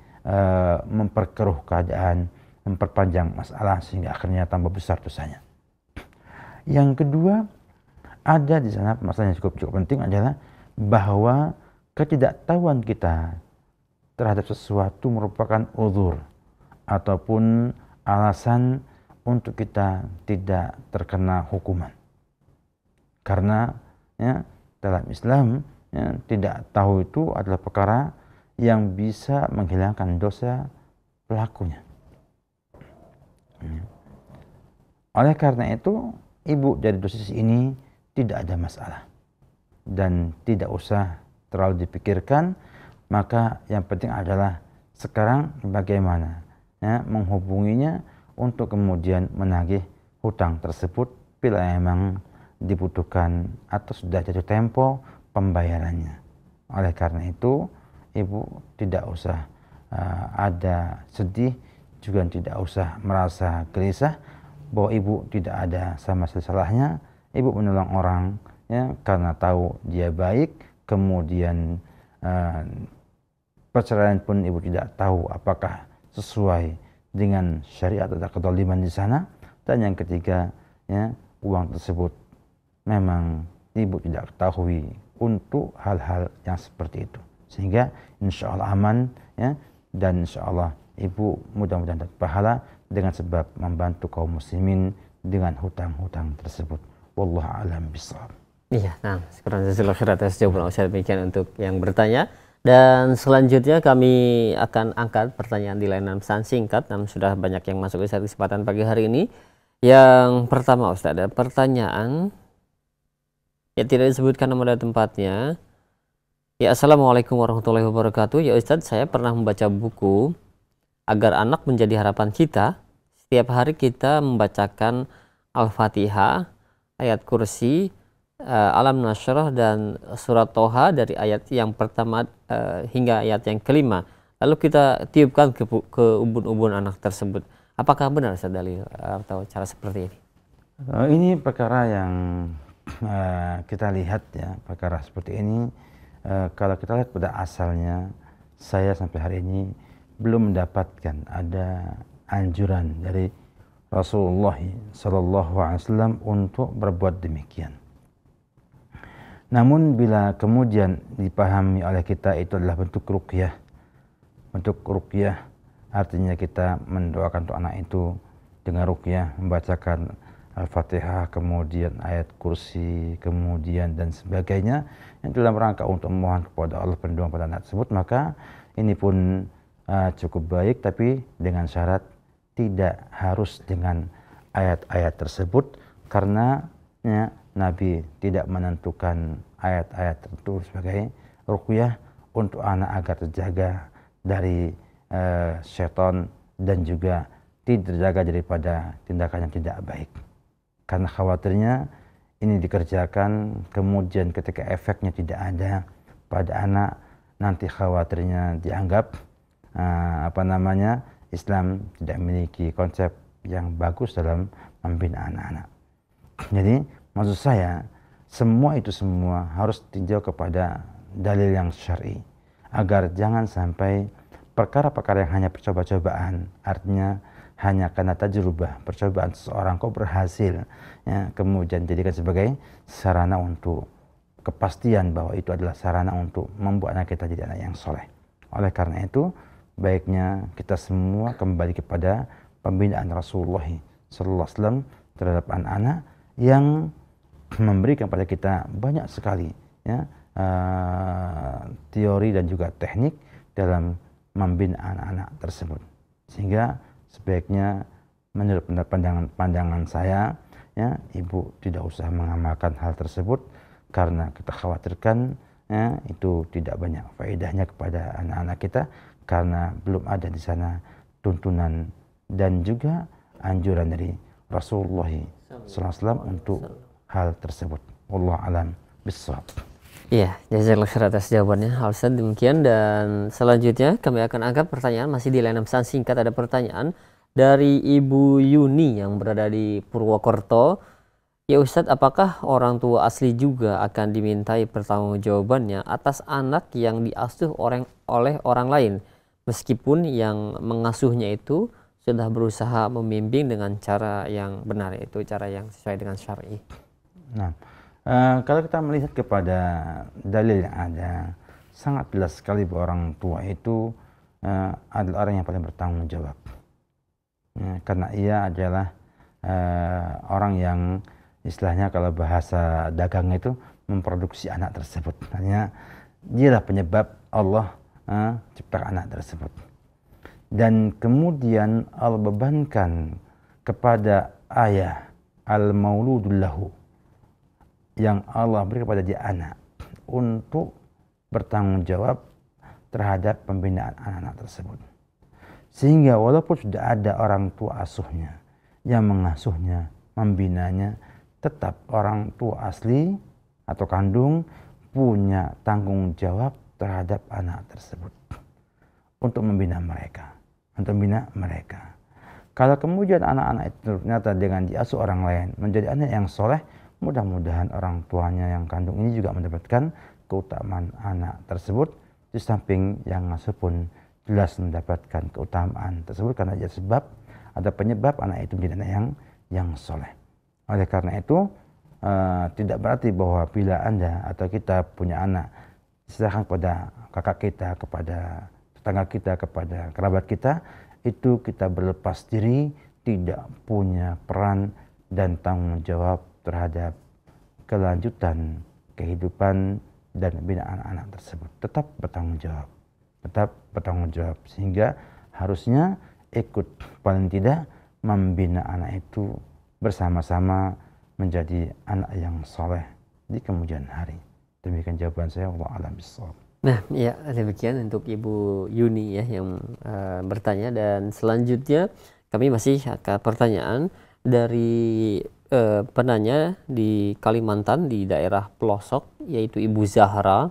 memperkeruh keadaan, memperpanjang masalah sehingga akhirnya tambah besar dosanya. Yang kedua, ada di sana masalah yang cukup penting adalah bahwa ketidaktahuan kita terhadap sesuatu merupakan uzur ataupun alasan untuk kita tidak terkena hukuman. Karena, ya, dalam Islam, ya, tidak tahu itu adalah perkara yang bisa menghilangkan dosa pelakunya. Oleh karena itu, ibu dari dosis ini tidak ada masalah dan tidak usah terlalu dipikirkan. Maka yang penting adalah sekarang bagaimana, ya, menghubunginya untuk kemudian menagih hutang tersebut bila memang dibutuhkan atau sudah jatuh tempo pembayarannya. Oleh karena itu ibu tidak usah ada sedih, juga tidak usah merasa gelisah bahwa ibu tidak ada sama sekali salahnya. Ibu menolong orang, ya, karena tahu dia baik, kemudian perceraian pun ibu tidak tahu apakah sesuai dengan syariat atau kezaliman di sana. Dan yang ketiga, ya, uang tersebut memang ibu tidak ketahui untuk hal-hal yang seperti itu. Sehingga insya Allah aman, ya, dan insya Allah ibu mudah-mudahan dapat pahala dengan sebab membantu kaum muslimin dengan hutang-hutang tersebut. Wallahu a'lam bishawab. Iya, nah, sekarang jazakallahu khairan atas jawaban Ustaz. Demikian untuk yang bertanya. Dan selanjutnya kami akan angkat pertanyaan di layanan pesan singkat. Namun sudah banyak yang masuk ke kesempatan pagi hari ini. Yang pertama Ustaz, ada pertanyaan yang tidak disebutkan nama dan tempatnya. Ya, Assalamualaikum warahmatullahi wabarakatuh. Ya Ustaz, saya pernah membaca buku Agar Anak Menjadi Harapan Kita. Setiap hari kita membacakan Al-Fatihah, ayat kursi, Alam Nashrah, dan surat Toha dari ayat yang pertama hingga ayat yang kelima. Lalu kita tiupkan ke ubun-ubun anak tersebut. Apakah benar Ustaz dalil atau cara seperti ini? Ini perkara yang kita lihat, ya, perkara seperti ini. Kalau kita lihat pada asalnya, saya sampai hari ini belum mendapatkan ada anjuran dari Rasulullah SAW untuk berbuat demikian. Namun bila kemudian dipahami oleh kita itu adalah bentuk ruqyah. Bentuk ruqyah artinya kita mendoakan untuk anak itu dengan ruqyah, membacakan Al-Fatihah, kemudian ayat kursi, kemudian dan sebagainya, yang dalam rangka untuk memohon kepada Allah perlindungan pada anak tersebut, maka ini pun cukup baik, tapi dengan syarat tidak harus dengan ayat-ayat tersebut, karena Nabi tidak menentukan ayat-ayat tertentu sebagai ruqyah untuk anak agar terjaga dari syaitan dan juga tidak terjaga daripada tindakan yang tidak baik. Karena khawatirnya ini dikerjakan, kemudian ketika efeknya tidak ada pada anak, nanti khawatirnya dianggap Islam tidak memiliki konsep yang bagus dalam membina anak-anak. Jadi maksud saya, semua harus tinjau kepada dalil yang syar'i, agar jangan sampai perkara-perkara yang hanya percoba-cobaan, artinya hanya karena tajrubah, percobaan seseorang kok berhasil, ya, kemudian jadikan sebagai sarana untuk kepastian bahwa itu adalah sarana untuk membuat anak kita jadi anak yang soleh. Oleh karena itu, baiknya kita semua kembali kepada pembinaan Rasulullah SAW terhadap anak-anak yang memberikan pada kita banyak sekali, ya, teori dan juga teknik dalam membina anak-anak tersebut. Sehingga sebaiknya menurut pandangan saya, ya, ibu tidak usah mengamalkan hal tersebut, karena kita khawatirkan, ya, itu tidak banyak faedahnya kepada anak-anak kita, karena belum ada di sana tuntunan dan juga anjuran dari Rasulullah SAW untuk hal tersebut. Wallahu a'lam bishawab. Iya, jazakallahu khairan atas jawabannya. Ustaz, demikian, dan selanjutnya kami akan angkat pertanyaan masih di layanan pesan singkat. Ada pertanyaan dari Ibu Yuni yang berada di Purwokerto. Ya Ustadz, apakah orang tua asli juga akan dimintai pertanggungjawabannya atas anak yang diasuh oleh orang lain, meskipun yang mengasuhnya itu sudah berusaha membimbing dengan cara yang benar, yaitu cara yang sesuai dengan syar'i? Nah, kalau kita melihat kepada dalil yang ada, sangat jelas sekali bahwa orang tua itu adalah orang yang paling bertanggung jawab, ya, karena ia adalah orang yang istilahnya kalau bahasa dagang itu memproduksi anak tersebut. Hanya dialah penyebab Allah ciptakan anak tersebut. Dan kemudian Allah bebankan kepada ayah al-mauludul lahu, yang Allah beri kepada dia anak, untuk bertanggung jawab terhadap pembinaan anak-anak tersebut. Sehingga walaupun sudah ada orang tua asuhnya yang mengasuhnya, membinanya, tetap orang tua asli atau kandung punya tanggung jawab terhadap anak tersebut untuk membina mereka, Kalau kemudian anak-anak itu ternyata dengan diasuh orang lain menjadi anak yang soleh, mudah-mudahan orang tuanya yang kandung ini juga mendapatkan keutamaan anak tersebut, di samping yang ngasuh pun jelas mendapatkan keutamaan tersebut, karena ada penyebab anak itu menjadi anak yang soleh. Oleh karena itu, tidak berarti bahwa bila Anda atau kita punya anak, serahkan kepada kakak kita, kepada tetangga kita, kepada kerabat kita, itu kita berlepas diri, tidak punya peran dan tanggung jawab terhadap kelanjutan kehidupan dan bina anak-anak tersebut. Tetap bertanggung jawab, sehingga harusnya ikut paling tidak membina anak itu bersama-sama menjadi anak yang soleh di kemudian hari. Demikian jawaban saya, wallahu a'lam bishawab. Nah, ya demikian untuk Ibu Yuni ya yang bertanya, dan selanjutnya kami masih akan pertanyaan dari penanya di Kalimantan di daerah pelosok, yaitu Ibu Zahra.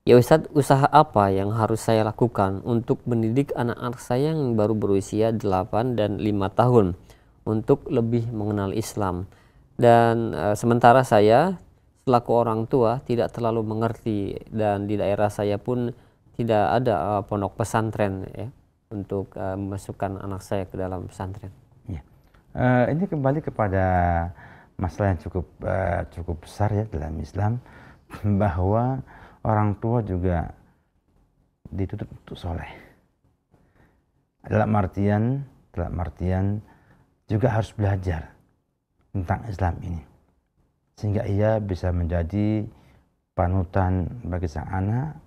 Ya Ustadz, usaha apa yang harus saya lakukan untuk mendidik anak-anak saya yang baru berusia 8 dan 5 tahun untuk lebih mengenal Islam? Dan sementara saya selaku orang tua tidak terlalu mengerti, dan di daerah saya pun tidak ada pondok pesantren ya untuk memasukkan anak saya ke dalam pesantren. Ya. Ini kembali kepada masalah yang cukup besar ya dalam Islam, bahwa orang tua juga dituntut untuk soleh. Dalam artian juga harus belajar tentang Islam ini, sehingga ia bisa menjadi panutan bagi sang anak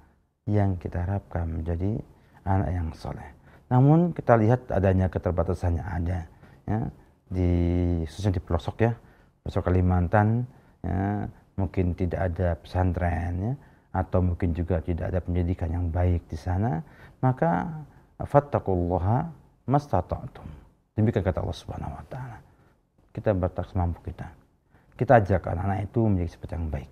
yang kita harapkan menjadi anak yang soleh. Namun kita lihat adanya keterbatasannya ada ya, khususnya di pelosok ya, pelosok Kalimantan ya, mungkin tidak ada pesantren ya, atau mungkin juga tidak ada pendidikan yang baik di sana, maka fattaqullaha mastata'tum. Demikian kata Allah Subhanahu wa taala. Kita bertak semampu kita. Kita ajak anak-anak itu menjadi seperti yang baik.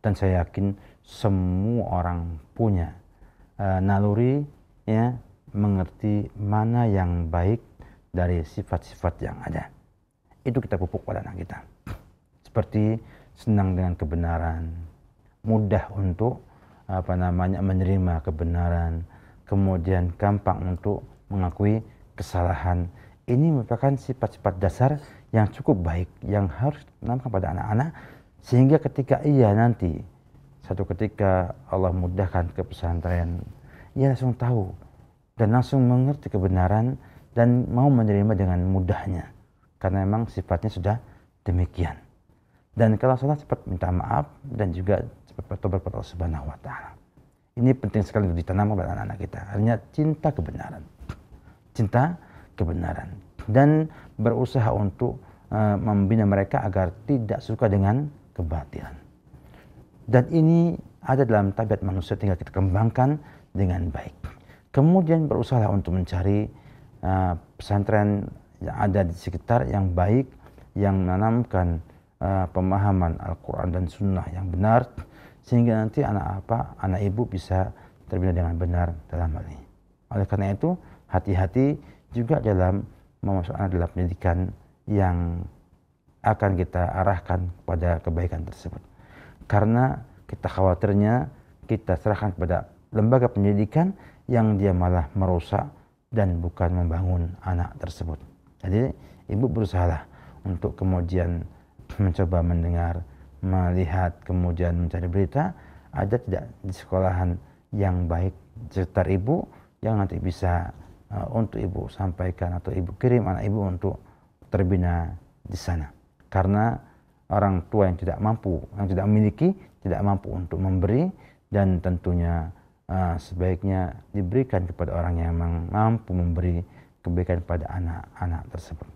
Dan saya yakin semua orang punya naluri ya, mengerti mana yang baik dari sifat-sifat yang ada. Itu kita pupuk pada anak kita. Seperti senang dengan kebenaran, mudah untuk menerima kebenaran, kemudian gampang untuk mengakui kesalahan. Ini merupakan sifat-sifat dasar yang cukup baik yang harus ditanamkan pada anak-anak, sehingga ketika ia nanti satu ketika Allah mudahkan ke pesantren, ia langsung tahu dan langsung mengerti kebenaran dan mau menerima dengan mudahnya, karena memang sifatnya sudah demikian. Dan kalau salah cepat minta maaf dan juga cepat bertobat kepada Allah Subhanahu wa taala. Ini penting sekali untuk ditanamkan pada anak-anak kita. Artinya cinta kebenaran dan berusaha untuk membina mereka agar tidak suka dengan kebatilan. Dan ini ada dalam tabiat manusia, tinggal kita kembangkan dengan baik. Kemudian berusaha untuk mencari pesantren yang ada di sekitar yang baik, yang menanamkan pemahaman Al-Quran dan Sunnah yang benar, sehingga nanti anak ibu bisa terbina dengan benar dalam hal ini. Oleh karena itu, hati-hati juga dalam memasukkan dalam pendidikan yang akan kita arahkan pada kebaikan tersebut. Karena kita khawatirnya kita serahkan kepada lembaga pendidikan yang dia malah merusak dan bukan membangun anak tersebut. Jadi ibu berusahalah untuk kemudian mencoba mendengar, melihat, kemudian mencari berita, ada tidak di sekolahan yang baik sekitar ibu yang nanti bisa untuk ibu sampaikan atau ibu kirim anak ibu untuk terbina di sana. Karena orang tua yang tidak mampu, yang tidak memiliki, tidak mampu untuk memberi, dan tentunya sebaiknya diberikan kepada orang yang memang mampu memberi kebaikan kepada anak-anak tersebut.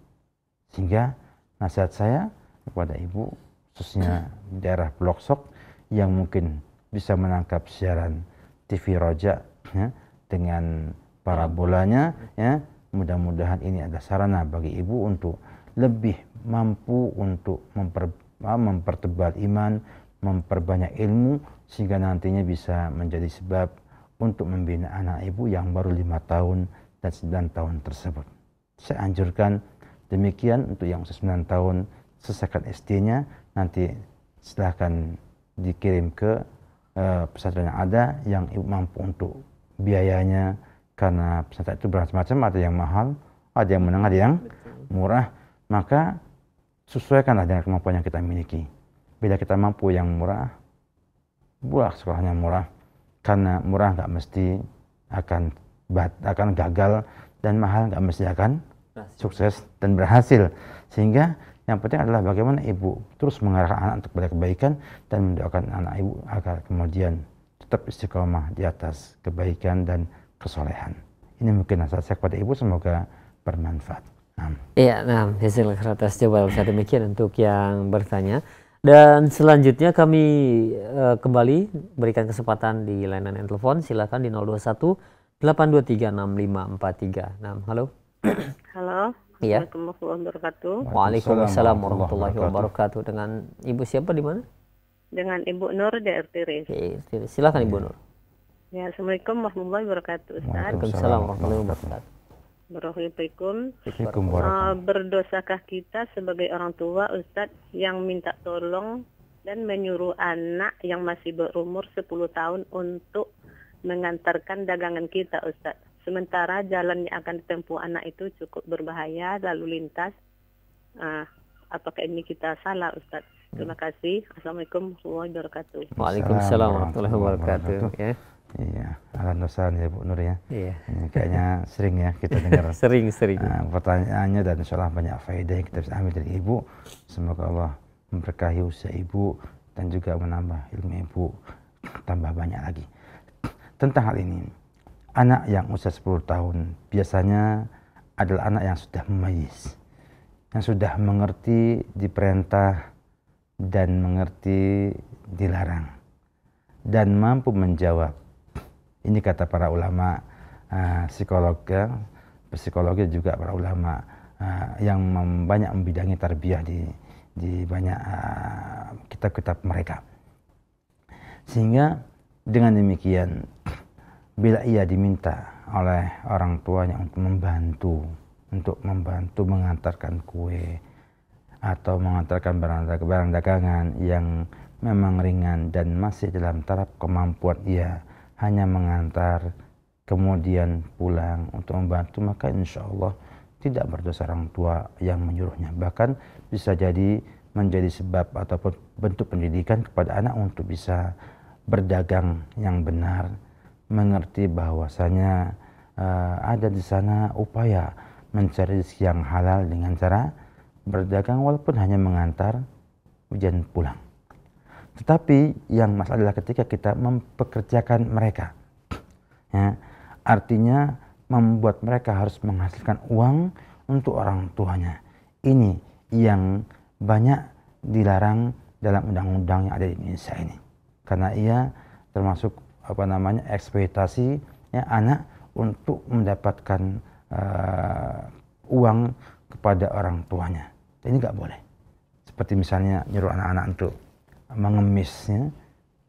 Sehingga nasihat saya kepada ibu, khususnya di daerah pelosok yang mungkin bisa menangkap siaran TV Roja ya, dengan parabolanya ya, mudah-mudahan ini ada sarana bagi ibu untuk lebih mampu untuk mempertebal iman, memperbanyak ilmu, sehingga nantinya bisa menjadi sebab untuk membina anak ibu yang baru 5 tahun dan 9 tahun tersebut. Saya anjurkan demikian untuk yang 9 tahun, selesaikan SD-nya, nanti silahkan dikirim ke pesantren yang ada yang ibu mampu untuk biayanya, karena pesantren itu bermacam-macam, ada yang mahal, ada yang menengah, ada yang murah. Maka sesuaikanlah dengan kemampuan yang kita miliki. Bila kita mampu yang murah, buat sekolahnya murah, karena murah nggak mesti akan gagal, dan mahal nggak mesti akan sukses dan berhasil. Sehingga yang penting adalah bagaimana ibu terus mengarahkan anak untuk pada kebaikan dan mendoakan anak ibu agar kemudian tetap istiqomah di atas kebaikan dan kesolehan. Ini mungkin nasihat saya kepada ibu, semoga bermanfaat. Iya, nah, hasil atas jawaban saya demikian untuk yang bertanya. Dan selanjutnya kami kembali berikan kesempatan di layanan telepon. Silakan di 021 823 6543. Nah, halo. Halo. Iya. Assalamualaikum warahmatullahi wabarakatuh. Waalaikumsalam warahmatullahi wabarakatuh. Dengan ibu siapa di mana? Dengan Ibu Nur di RT. Silakan Ibu Nur. Ya, Assalamualaikum warahmatullahi wabarakatuh, Ustaz. Waalaikumsalam warahmatullahi wabarakatuh. Assalamualaikum. Waalaikumsalam. Berdosakah kita sebagai orang tua, Ustadz, yang minta tolong dan menyuruh anak yang masih berumur 10 tahun untuk mengantarkan dagangan kita, Ustadz? Sementara jalan yang akan ditempuh anak itu cukup berbahaya, lalu lintas. Apakah ini kita salah, Ustadz? Terima kasih. Assalamualaikum warahmatullahi wabarakatuh. Waalaikumsalam warahmatullahi wabarakatuh. Ya. Iya, alhamdulillah ya Bu Nur ya. Iya. Ini kayaknya sering ya kita dengar sering. Pertanyaannya, dan insya Allah banyak faedah yang kita bisa ambil dari ibu. Semoga Allah memberkahi usia ibu dan juga menambah ilmu ibu tambah banyak lagi. Tentang hal ini, anak yang usia 10 tahun biasanya adalah anak yang sudah memayis, yang sudah mengerti diperintah dan mengerti dilarang, dan mampu menjawab. Ini kata para ulama psikologi juga para ulama yang banyak membidangi tarbiyah di banyak kitab-kitab mereka. Sehingga dengan demikian, bila ia diminta oleh orang tuanya untuk membantu mengantarkan kue atau mengantarkan barang dagangan yang memang ringan dan masih dalam taraf kemampuan ia hanya mengantar kemudian pulang untuk membantu, maka insya Allah tidak berdosa orang tua yang menyuruhnya. Bahkan bisa jadi menjadi sebab ataupun bentuk pendidikan kepada anak untuk bisa berdagang yang benar, mengerti bahwasanya ada di sana upaya mencari rezeki yang halal dengan cara berdagang walaupun hanya mengantar ujian pulang. Tetapi yang masalah adalah ketika kita mempekerjakan mereka, ya, artinya membuat mereka harus menghasilkan uang untuk orang tuanya. Ini yang banyak dilarang dalam undang-undang yang ada di Indonesia ini, karena ia termasuk eksploitasi ya, anak untuk mendapatkan uang kepada orang tuanya. Ini nggak boleh. Seperti misalnya nyuruh anak-anak untuk mengemisnya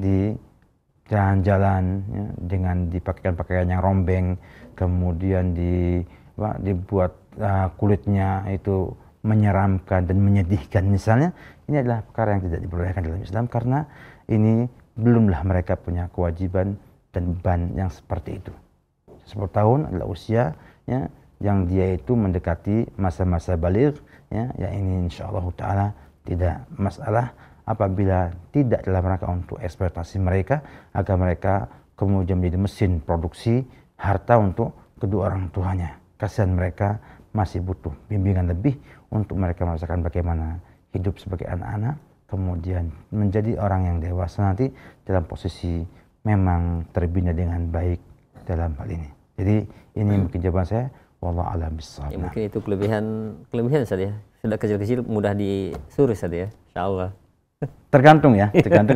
di jalan-jalan ya, dengan dipakaikan pakaian yang rombeng, kemudian dibuat kulitnya itu menyeramkan dan menyedihkan misalnya. Ini adalah perkara yang tidak diperbolehkan dalam Islam, karena ini belumlah mereka punya kewajiban dan beban yang seperti itu. 10 tahun adalah usia ya, yang dia itu mendekati masa-masa baligh ya, ini insyaallah taala tidak masalah apabila tidak dalam rangka untuk eksploitasi mereka agar mereka kemudian menjadi mesin produksi harta untuk kedua orang tuanya. Kasihan mereka masih butuh bimbingan lebih untuk mereka merasakan bagaimana hidup sebagai anak-anak, kemudian menjadi orang yang dewasa nanti dalam posisi memang terbina dengan baik dalam hal ini. Jadi ini mungkin jawaban saya. Wallahu a'lam bishawab. Ya, mungkin itu kelebihan Ustaz ya. Sudah kecil-kecil mudah disuruh Ustaz ya. Insyaallah. Tergantung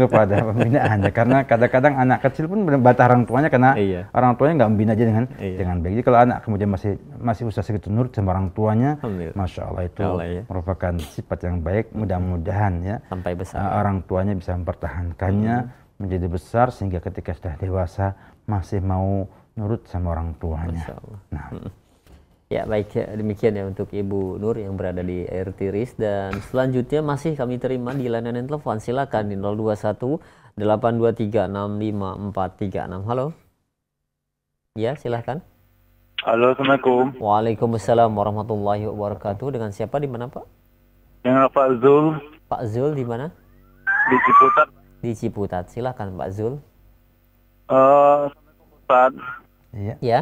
kepada pembinaannya, karena kadang-kadang anak kecil pun membantah orang tuanya karena orang tuanya nggak membina aja dengan baik. Jadi kalau anak kemudian masih usaha segitu nurut sama orang tuanya, masya Allah itu merupakan sifat yang baik. Mudah-mudahan ya sampai besar orang tuanya bisa mempertahankannya menjadi besar sehingga ketika sudah dewasa masih mau nurut sama orang tuanya. Nah. Ya baik, demikian ya untuk Ibu Nur yang berada di RT RIS. Dan selanjutnya masih kami terima di layanan telepon. Silakan di 021 823 65436. Halo. Ya, silakan. Halo, Assalamualaikum. Waalaikumsalam warahmatullahi wabarakatuh. Dengan siapa di mana, Pak? Dengan Pak Zul Pak Zul di mana? di Ciputat. Di Ciputat. Silakan Pak Zul. Ustaz, Iya, Ya.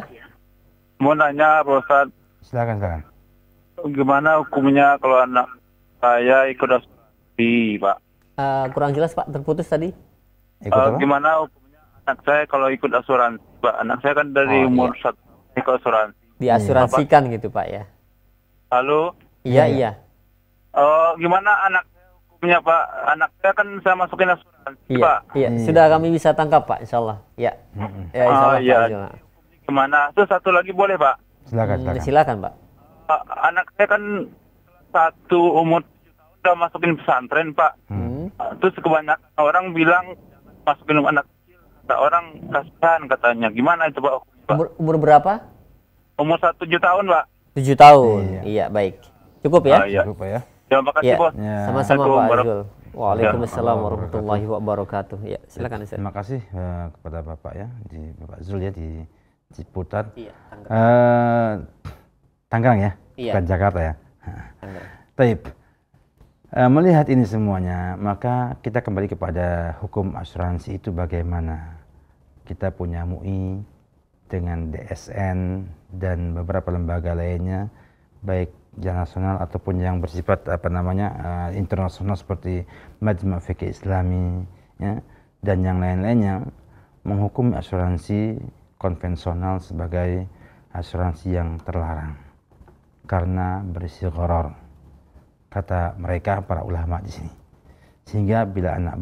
mau nanya Pak Ustaz, silakan silakan. gimana hukumnya kalau anak saya ikut asuransi, Pak? Kurang jelas Pak, terputus tadi. Ikut apa? Gimana hukumnya anak saya kalau ikut asuransi, Pak? Anak saya kan dari Oh, umur iya. 1 ikut asuransi. Diasuransikan gitu Pak ya. Halo? Iya, Iya. iya. Gimana anak saya hukumnya, Pak? Anak saya kan saya masukin asuransi, Iya, Pak. iya. Iya. Sudah kami bisa tangkap Pak, insyaallah. Ya. Ya, insyaallah iya. Pak Zul. Gimana? Terus satu lagi boleh, Pak? Silakan silakan. Silakan Pak. Anak saya kan umur 7 tahun udah masukin pesantren, Pak. Terus kebanyakan orang bilang masukin anak kecil, kata orang kasihan katanya. Gimana itu, Pak? Umur berapa? Umur 7 tahun, Pak. 7 tahun. Iya. Iya, baik. Cukup ya? Iya. Cukup ya. Terima kasih, Iya. Bos. Ya. Sama-sama Assalamualaikum Pak Azul. Waalaikumsalam warahmatullahi wabarakatuh. Ya, silakan Ustaz. Terima kasih kepada Bapak ya, di Bapak Zul ya di Ciputat. Iya, Tangerang ya, Iya. bukan Jakarta ya. Tangerang. Taib. Melihat ini semuanya, maka kita kembali kepada hukum asuransi itu bagaimana. Kita punya MUI dengan DSN dan beberapa lembaga lainnya, baik yang nasional ataupun yang bersifat internasional seperti Majma' Fiqh Islami ya, dan yang lain-lainnya menghukum asuransi konvensional sebagai asuransi yang terlarang karena berisi gharar, kata mereka para ulama di sini. Sehingga bila anak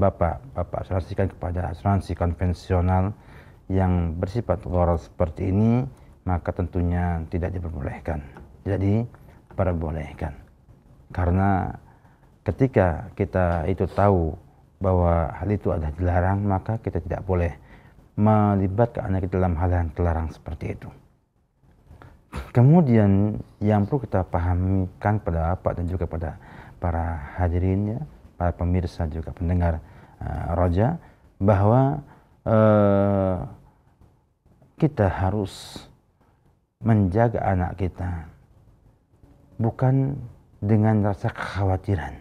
bapak asuransikan kepada asuransi konvensional yang bersifat gharar seperti ini, maka tentunya tidak diperbolehkan. Jadi diperbolehkan. Karena ketika kita itu tahu bahwa hal itu adalah dilarang, maka kita tidak boleh melibatkan anak kita dalam hal yang terlarang seperti itu. Kemudian yang perlu kita pahamkan pada Bapak dan juga pada para hadirin ya, para pemirsa juga pendengar Roja, bahwa kita harus menjaga anak kita bukan dengan rasa kekhawatiran.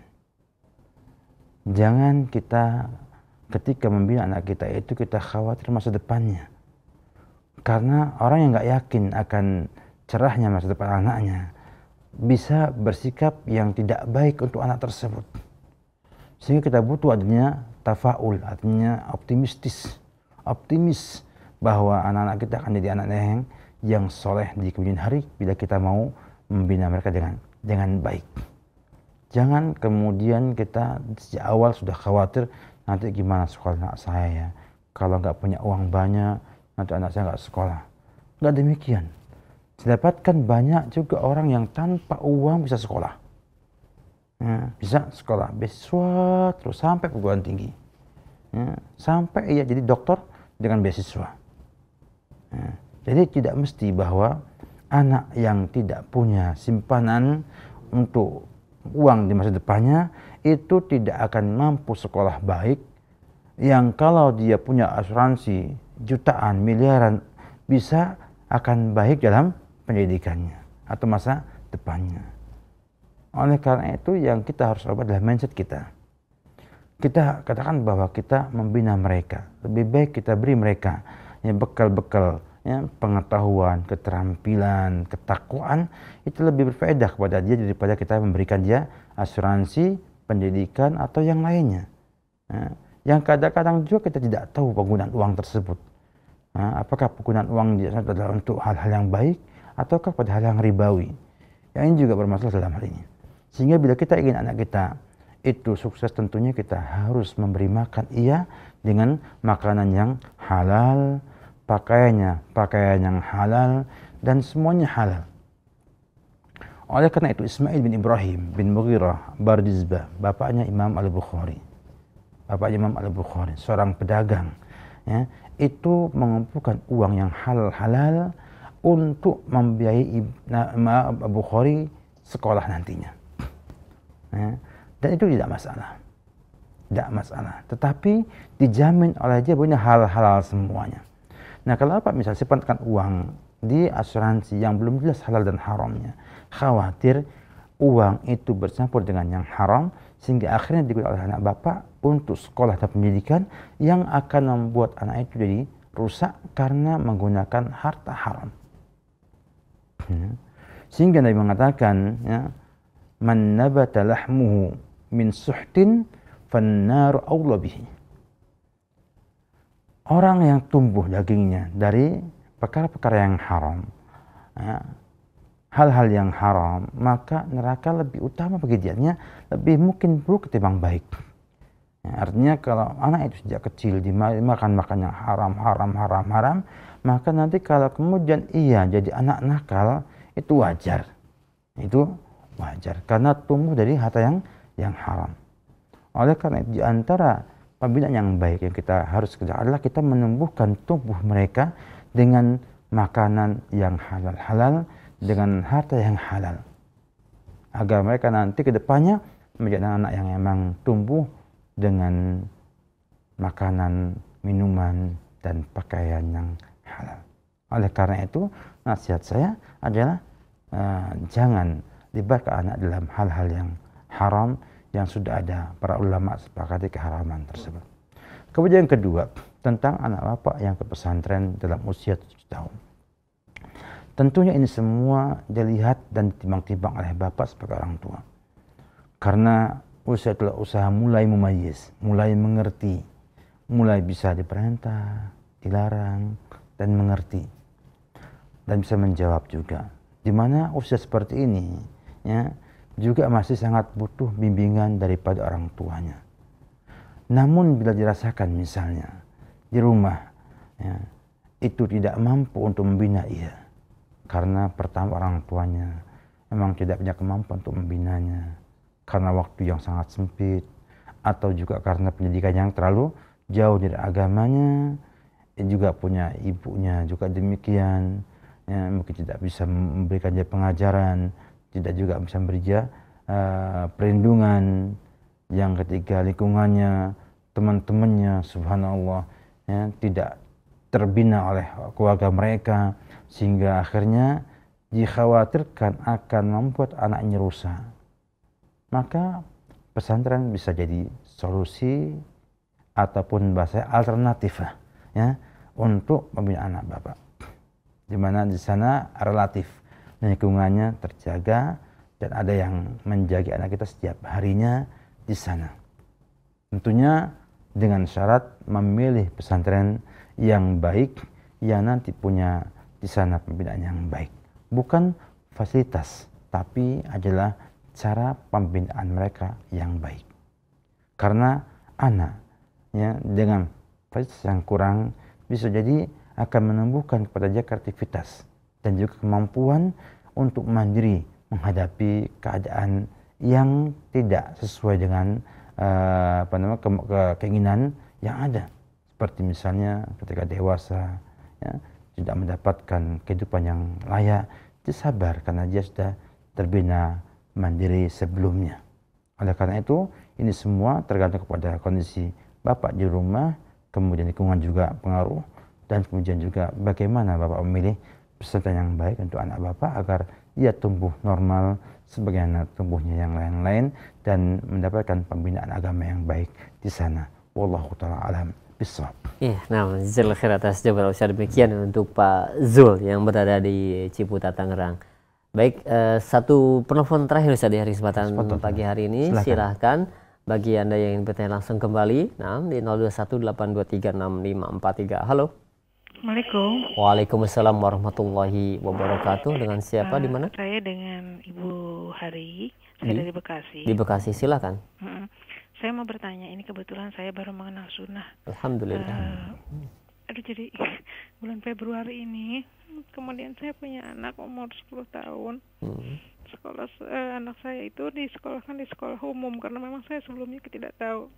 Jangan kita ketika membina anak kita itu kita khawatir masa depannya. Karena orang yang nggak yakin akan cerahnya masa depan anaknya bisa bersikap yang tidak baik untuk anak tersebut. Sehingga kita butuh adanya tafaul, artinya optimis bahwa anak-anak kita akan jadi anak yang soleh di kemudian hari bila kita mau membina mereka dengan baik. Jangan kemudian kita sejak awal sudah khawatir nanti gimana sekolah anak saya ya. Kalau nggak punya uang banyak nanti anak saya nggak sekolah. Nggak demikian. Dapatkan banyak juga orang yang tanpa uang bisa sekolah. Ya, bisa sekolah beasiswa terus sampai perguruan tinggi. Ya, sampai ia jadi dokter dengan beasiswa. Ya, jadi tidak mesti bahwa anak yang tidak punya simpanan untuk uang di masa depannya itu tidak akan mampu sekolah baik, yang kalau dia punya asuransi jutaan, miliaran bisa akan baik dalam pendidikannya atau masa depannya. Oleh karena itu yang kita harus ubah adalah mindset kita. Kita katakan bahwa kita membina mereka, lebih baik kita beri mereka ya, bekal-bekal ya, pengetahuan, keterampilan, ketakwaan, itu lebih berfaedah kepada dia daripada kita memberikan dia asuransi, pendidikan atau yang lainnya. Ya, yang kadang-kadang juga kita tidak tahu penggunaan uang tersebut. Nah, apakah penggunaan uang dia adalah untuk hal-hal yang baik ataukah pada hal yang ribawi? Yang ini juga bermasalah dalam hal ini. Sehingga bila kita ingin anak kita itu sukses, tentunya kita harus memberi makan ia dengan makanan yang halal, pakaian yang halal, dan semuanya halal. Oleh karena itu Ismail bin Ibrahim bin Mughirah Bardizbah, bapaknya Imam Al-Bukhari, seorang pedagang, ya, itu mengumpulkan uang yang halal untuk membiayai Bukhari sekolah nantinya. Ya, dan itu tidak masalah. Tetapi dijamin oleh dia punya halal semuanya. Nah, kalau Bapak misalnya simpankan uang di asuransi yang belum jelas halal dan haramnya, khawatir uang itu bercampur dengan yang haram sehingga akhirnya digunakan oleh anak bapak untuk sekolah dan pendidikan yang akan membuat anak itu jadi rusak karena menggunakan harta haram. Sehingga Nabi mengatakan, ya, man nabata lahmuhu min suhtin fannaru awla bihi. Orang yang tumbuh dagingnya dari perkara-perkara yang haram, ya, hal-hal yang haram, maka neraka lebih utama bagi dia, lebih mungkin buruk ketimbang baik. Ya, artinya kalau anak itu sejak kecil dimakan yang haram, maka nanti kalau kemudian ia jadi anak nakal, itu wajar. Itu wajar karena tumbuh dari harta yang haram. Oleh karena itu, di antara pembinaan yang baik yang kita harus kerjakan adalah kita menumbuhkan tubuh mereka dengan makanan yang halal, dengan harta yang halal, agar mereka nanti ke depannya menjadi anak yang memang tumbuh dengan makanan, minuman, dan pakaian yang halal. Oleh karena itu, nasihat saya adalah jangan libatkan anak dalam hal-hal yang haram yang sudah ada para ulama sepakati keharaman tersebut. Kemudian yang kedua, tentang anak bapak yang ke pesantren dalam usia 7 tahun. Tentunya ini semua dilihat dan ditimbang-timbang oleh bapak sebagai orang tua. Karena usia itulah usaha mulai memayyiz, mulai mengerti, mulai bisa diperintah, dilarang, dan mengerti. Dan bisa menjawab juga. Di mana usia seperti ini, ya, juga masih sangat butuh bimbingan daripada orang tuanya. Namun bila dirasakan misalnya di rumah, ya, itu tidak mampu untuk membina ia, karena pertama orang tuanya memang tidak punya kemampuan untuk membinanya, karena waktu yang sangat sempit, atau juga karena pendidikan yang terlalu jauh dari agamanya, juga punya ibunya juga demikian, ya, mungkin tidak bisa memberikan dia pengajaran, tidak juga bisa memberi dia perlindungan. Yang ketiga, lingkungannya, teman-temannya, subhanallah, ya, tidak terbina oleh keluarga mereka, sehingga akhirnya dikhawatirkan akan membuat anaknya rusak. Maka pesantren bisa jadi solusi ataupun bahasa alternatif, ya, untuk membina anak bapak, di mana di sana relatif lingkungannya terjaga dan ada yang menjaga anak kita setiap harinya di sana. Tentunya dengan syarat memilih pesantren yang baik, yang nanti punya di sana pembinaan yang baik. Bukan fasilitas, tapi adalah cara pembinaan mereka yang baik. Karena anak, ya, dengan fasilitas yang kurang bisa jadi akan menumbuhkan kepada dia kreativitas dan juga kemampuan untuk mandiri menghadapi keadaan yang tidak sesuai dengan keinginan yang ada. Seperti misalnya ketika dewasa, ya, tidak mendapatkan kehidupan yang layak, dia sabar karena dia sudah terbina mandiri sebelumnya. Oleh karena itu, ini semua tergantung kepada kondisi bapak di rumah, kemudian lingkungan juga pengaruh, dan kemudian juga bagaimana bapak memilih pesantren yang baik untuk anak bapak agar ia tumbuh normal sebagaimana tumbuhnya yang lain-lain dan mendapatkan pembinaan agama yang baik di sana. Wallahu ta'ala alam bisawab. Iya, nah, jazakallahu khair atas jawaban Ustaz. Demikian untuk Pak Zul yang berada di Ciputat, Tangerang. Baik, satu penelpon terakhir Ustaz di hari kesempatan pagi hari ini. Silahkan bagi Anda yang ingin bertanya langsung kembali, nah, di 0218236543. Halo. Assalamualaikum. Waalaikumsalam warahmatullahi wabarakatuh. Dengan siapa, di mana? Saya dengan Ibu Hari. Saya dari Bekasi. Di Bekasi, silakan. Saya mau bertanya, ini kebetulan saya baru mengenal sunnah. Alhamdulillah. Jadi bulan Februari ini, kemudian saya punya anak umur 10 tahun. Anak saya itu disekolahkan di sekolah umum karena memang saya sebelumnya tidak tahu.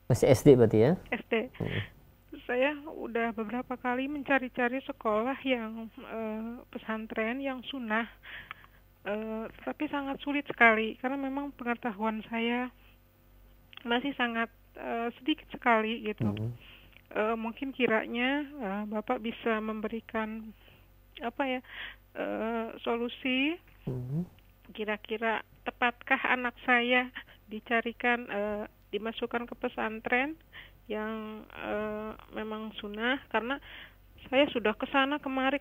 Masih SD berarti ya? SD. Saya udah beberapa kali mencari-cari sekolah yang pesantren yang sunnah, tapi sangat sulit sekali karena memang pengetahuan saya masih sangat sedikit sekali gitu. Mungkin kiranya Bapak bisa memberikan solusi kira-kira tepatkah anak saya dicarikan dimasukkan ke pesantren yang memang sunnah, karena saya sudah kesana kemari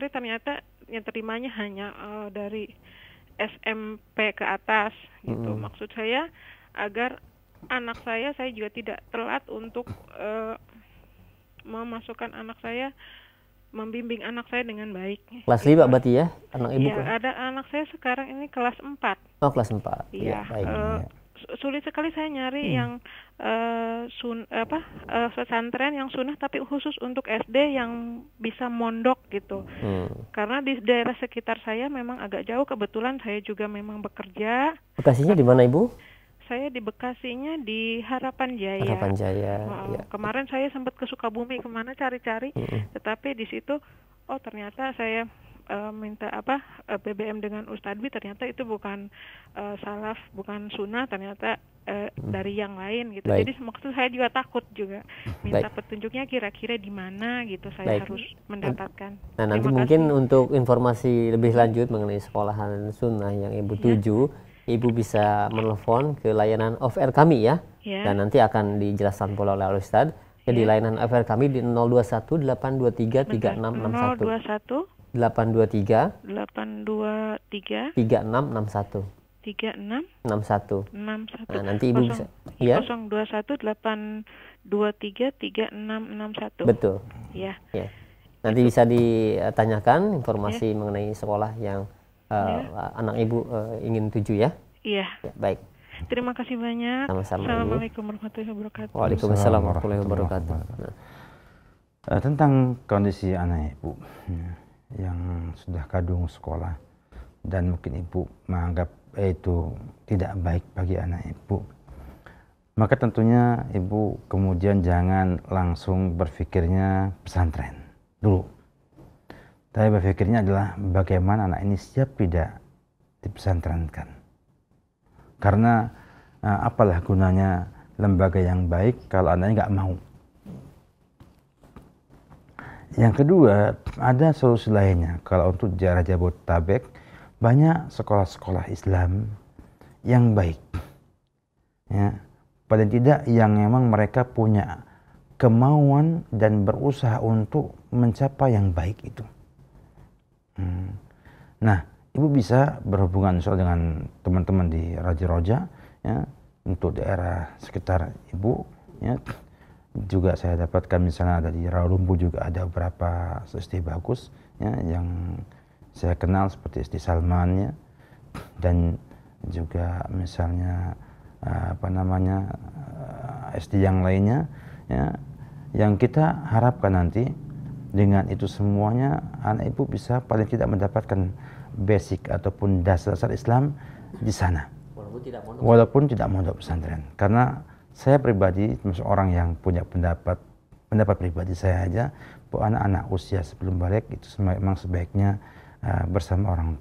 ternyata yang terimanya hanya dari SMP ke atas gitu. Maksud saya agar anak saya juga tidak telat untuk memasukkan anak saya, membimbing anak saya dengan baik. Kelas 5 berarti ya anak ibu? Ya, ada anak saya sekarang ini kelas 4. Oh, kelas 4. Iya. Sulit sekali saya nyari yang pesantren yang sunnah tapi khusus untuk SD yang bisa mondok gitu. Karena di daerah sekitar saya memang agak jauh, kebetulan saya juga memang bekerja. Bekasinya di mana Ibu? Saya di Bekasinya di Harapan Jaya. Harapan Jaya. Ya. Kemarin saya sempat ke Sukabumi kemana cari-cari, tetapi di situ ternyata saya minta BBM dengan Ustadz Dwi, ternyata itu bukan salaf, bukan sunnah, ternyata dari yang lain gitu. Baik. Jadi maksud saya juga takut juga minta petunjuknya kira-kira di mana gitu saya harus mendapatkan. Nah, nanti mungkin untuk informasi lebih lanjut mengenai sekolahan sunnah yang Ibu tuju, Ibu bisa menelpon ke layanan off-air kami ya. Dan nanti akan dijelaskan pula oleh Ustadz. Jadi layanan off-air kami di 021 823 3661. 021 823 3661. 61. Nah, nanti Ibu bisa 021 823 3661. Betul. Ya. Nanti bisa ditanyakan informasi mengenai sekolah yang anak Ibu ingin tuju ya. Iya. Baik. Terima kasih banyak. Sama-sama. Assalamualaikum warahmatullahi wabarakatuh. Waalaikumsalam warahmatullahi wabarakatuh. Tentang kondisi anak Ibu yang sudah kadung sekolah dan mungkin Ibu menganggap itu tidak baik bagi anak Ibu, maka tentunya Ibu kemudian jangan langsung berpikirnya pesantren dulu. Tapi berpikirnya adalah bagaimana anak ini siap tidak dipesantrenkan. Karena apalah gunanya lembaga yang baik kalau anaknya nggak mau. Yang kedua, ada solusi lainnya. Kalau untuk daerah Jabodetabek, banyak sekolah-sekolah Islam yang baik. Ya, paling tidak yang memang mereka punya kemauan dan berusaha untuk mencapai yang baik itu. Nah, Ibu bisa berhubungan dengan teman-teman di Raja Roja, ya, untuk daerah sekitar Ibu, ya. Juga saya dapatkan misalnya ada di Rawalumbu juga ada beberapa SD bagus, ya, yang saya kenal seperti SD Salman, ya, dan juga misalnya SD yang lainnya, ya, yang kita harapkan nanti dengan itu semuanya anak Ibu bisa paling tidak mendapatkan basic ataupun dasar-dasar Islam di sana, walaupun tidak mondok pesantren. Karena saya pribadi termasuk orang yang punya pendapat pribadi saya aja bahwa anak-anak usia sebelum balik itu memang sebaiknya bersama orang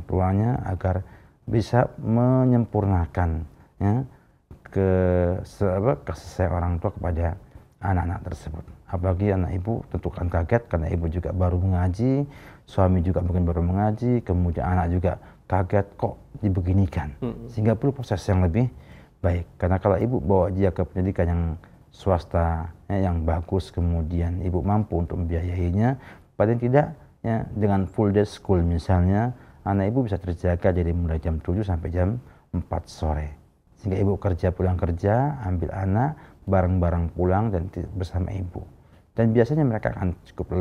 tuanya agar bisa menyempurnakan, ya, kasih orang tua kepada anak-anak tersebut. Apalagi anak Ibu tentu kan kaget karena Ibu juga baru mengaji, suami juga mungkin baru mengaji, kemudian anak juga kaget kok dibeginikan, sehingga perlu proses yang lebih baik. Karena kalau Ibu bawa dia ke pendidikan yang swasta, ya, yang bagus, kemudian Ibu mampu untuk membiayainya, paling tidak, ya, dengan full day school misalnya, anak Ibu bisa terjaga dari mulai jam 7 sampai jam 4 sore. Sehingga Ibu pulang kerja, ambil anak, bareng-bareng pulang dan bersama Ibu. Dan biasanya mereka akan cukup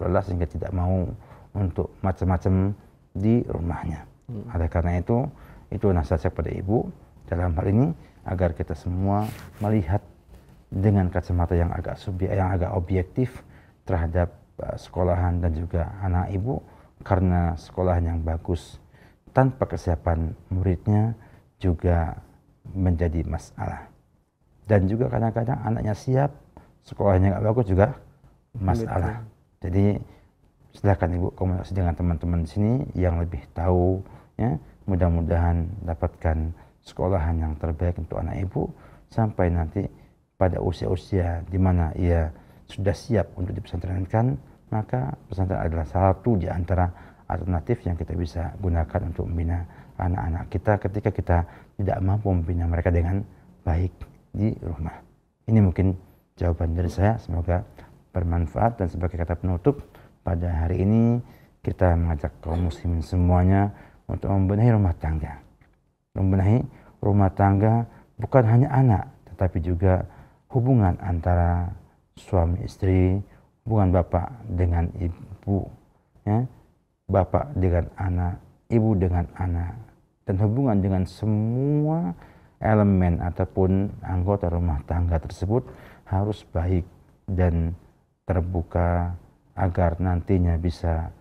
lelah sehingga tidak mau untuk macam-macam di rumahnya. Oleh karena itu nasihat saya kepada Ibu dalam hal ini agar kita semua melihat dengan kacamata yang agak objektif terhadap sekolahan dan juga anak Ibu, karena sekolahan yang bagus tanpa kesiapan muridnya juga menjadi masalah. Dan juga kadang-kadang anaknya siap, sekolahnya nggak bagus juga masalah. Jadi silakan Ibu komunikasi dengan teman-teman di sini yang lebih tahu, ya, mudah-mudahan dapatkan sekolahan yang terbaik untuk anak Ibu sampai nanti pada usia-usia di mana ia sudah siap untuk dipesantrenkan, maka pesantren adalah satu di antara alternatif yang kita bisa gunakan untuk membina anak-anak kita ketika kita tidak mampu membina mereka dengan baik di rumah. Ini mungkin jawaban dari saya, semoga bermanfaat. Dan sebagai kata penutup, pada hari ini kita mengajak kaum muslimin semuanya untuk membenahi rumah tangga. Membenahi rumah tangga bukan hanya anak, tetapi juga hubungan antara suami istri, hubungan bapak dengan ibu, ya, bapak dengan anak, ibu dengan anak, dan hubungan dengan semua elemen ataupun anggota rumah tangga tersebut harus baik dan terbuka agar nantinya bisa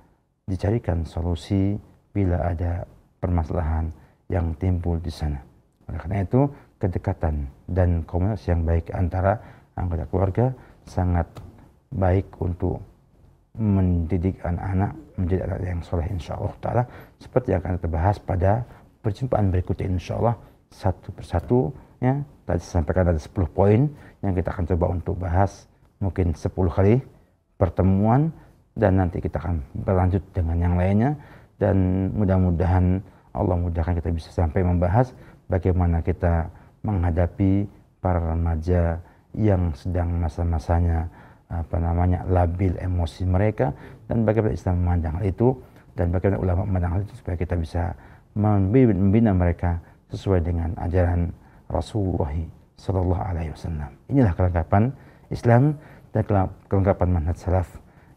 dicarikan solusi bila ada permasalahan yang timbul di sana. Oleh karena itu, kedekatan dan komunikasi yang baik antara anggota keluarga sangat baik untuk mendidik anak-anak menjadi anak yang soleh insyaallah ta'ala, seperti yang akan kita bahas pada perjumpaan berikutnya insyaallah, satu persatu, ya. Tadi sampaikan ada 10 poin yang kita akan coba untuk bahas, mungkin 10 kali pertemuan, dan nanti kita akan berlanjut dengan yang lainnya, dan mudah-mudahan Allah mudahkan kita bisa sampai membahas bagaimana kita menghadapi para remaja yang sedang masa-masanya labil emosi mereka, dan bagaimana Islam memandang hal itu, dan bagaimana ulama memandang hal itu, supaya kita bisa membina mereka sesuai dengan ajaran Rasulullah Sallallahu Alaihi Wasallam. Inilah kelengkapan Islam dan kelengkapan manhaj salaf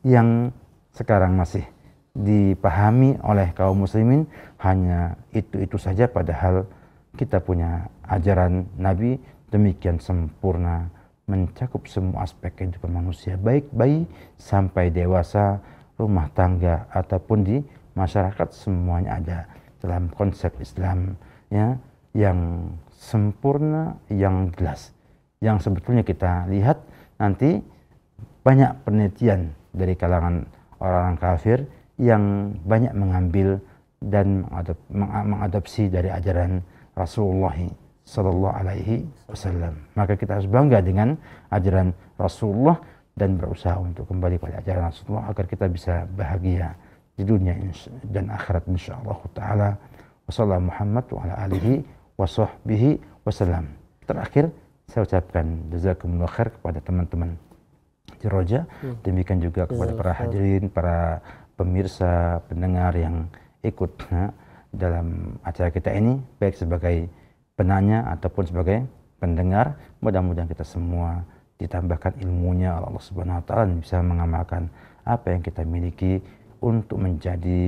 yang sekarang masih dipahami oleh kaum muslimin hanya itu saja, padahal kita punya ajaran Nabi demikian sempurna, mencakup semua aspek kehidupan manusia, baik bayi sampai dewasa, rumah tangga ataupun di masyarakat, semuanya ada dalam konsep Islam, ya, yang sempurna, yang jelas, yang sebetulnya kita lihat nanti banyak penelitian dari kalangan orang-orang kafir yang banyak mengambil dan mengadopsi dari ajaran Rasulullah Sallallahu Alaihi Wasallam. Maka kita harus bangga dengan ajaran Rasulullah dan berusaha untuk kembali pada ajaran Rasulullah agar kita bisa bahagia di dunia dan akhirat insyaallah taala. Wassallallahu Muhammad wa ala alihi wa sahbihi wasallam. Terakhir saya ucapkan jazakumullah khair kepada teman-teman di Roja, demikian juga kepada para hadirin, para pemirsa, pendengar yang ikut dalam acara kita ini, baik sebagai penanya ataupun sebagai pendengar. Mudah-mudahan kita semua ditambahkan ilmunya oleh Allah Subhanahu wa taala dan bisa mengamalkan apa yang kita miliki untuk menjadi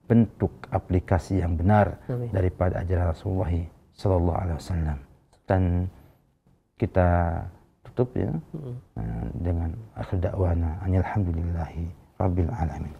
bentuk aplikasi yang benar daripada ajaran Rasulullah Sallallahu Alaihi Wasallam. Dan kita tutup, ya, dengan akhir da'wana alhamdulillahi rabbil alamin.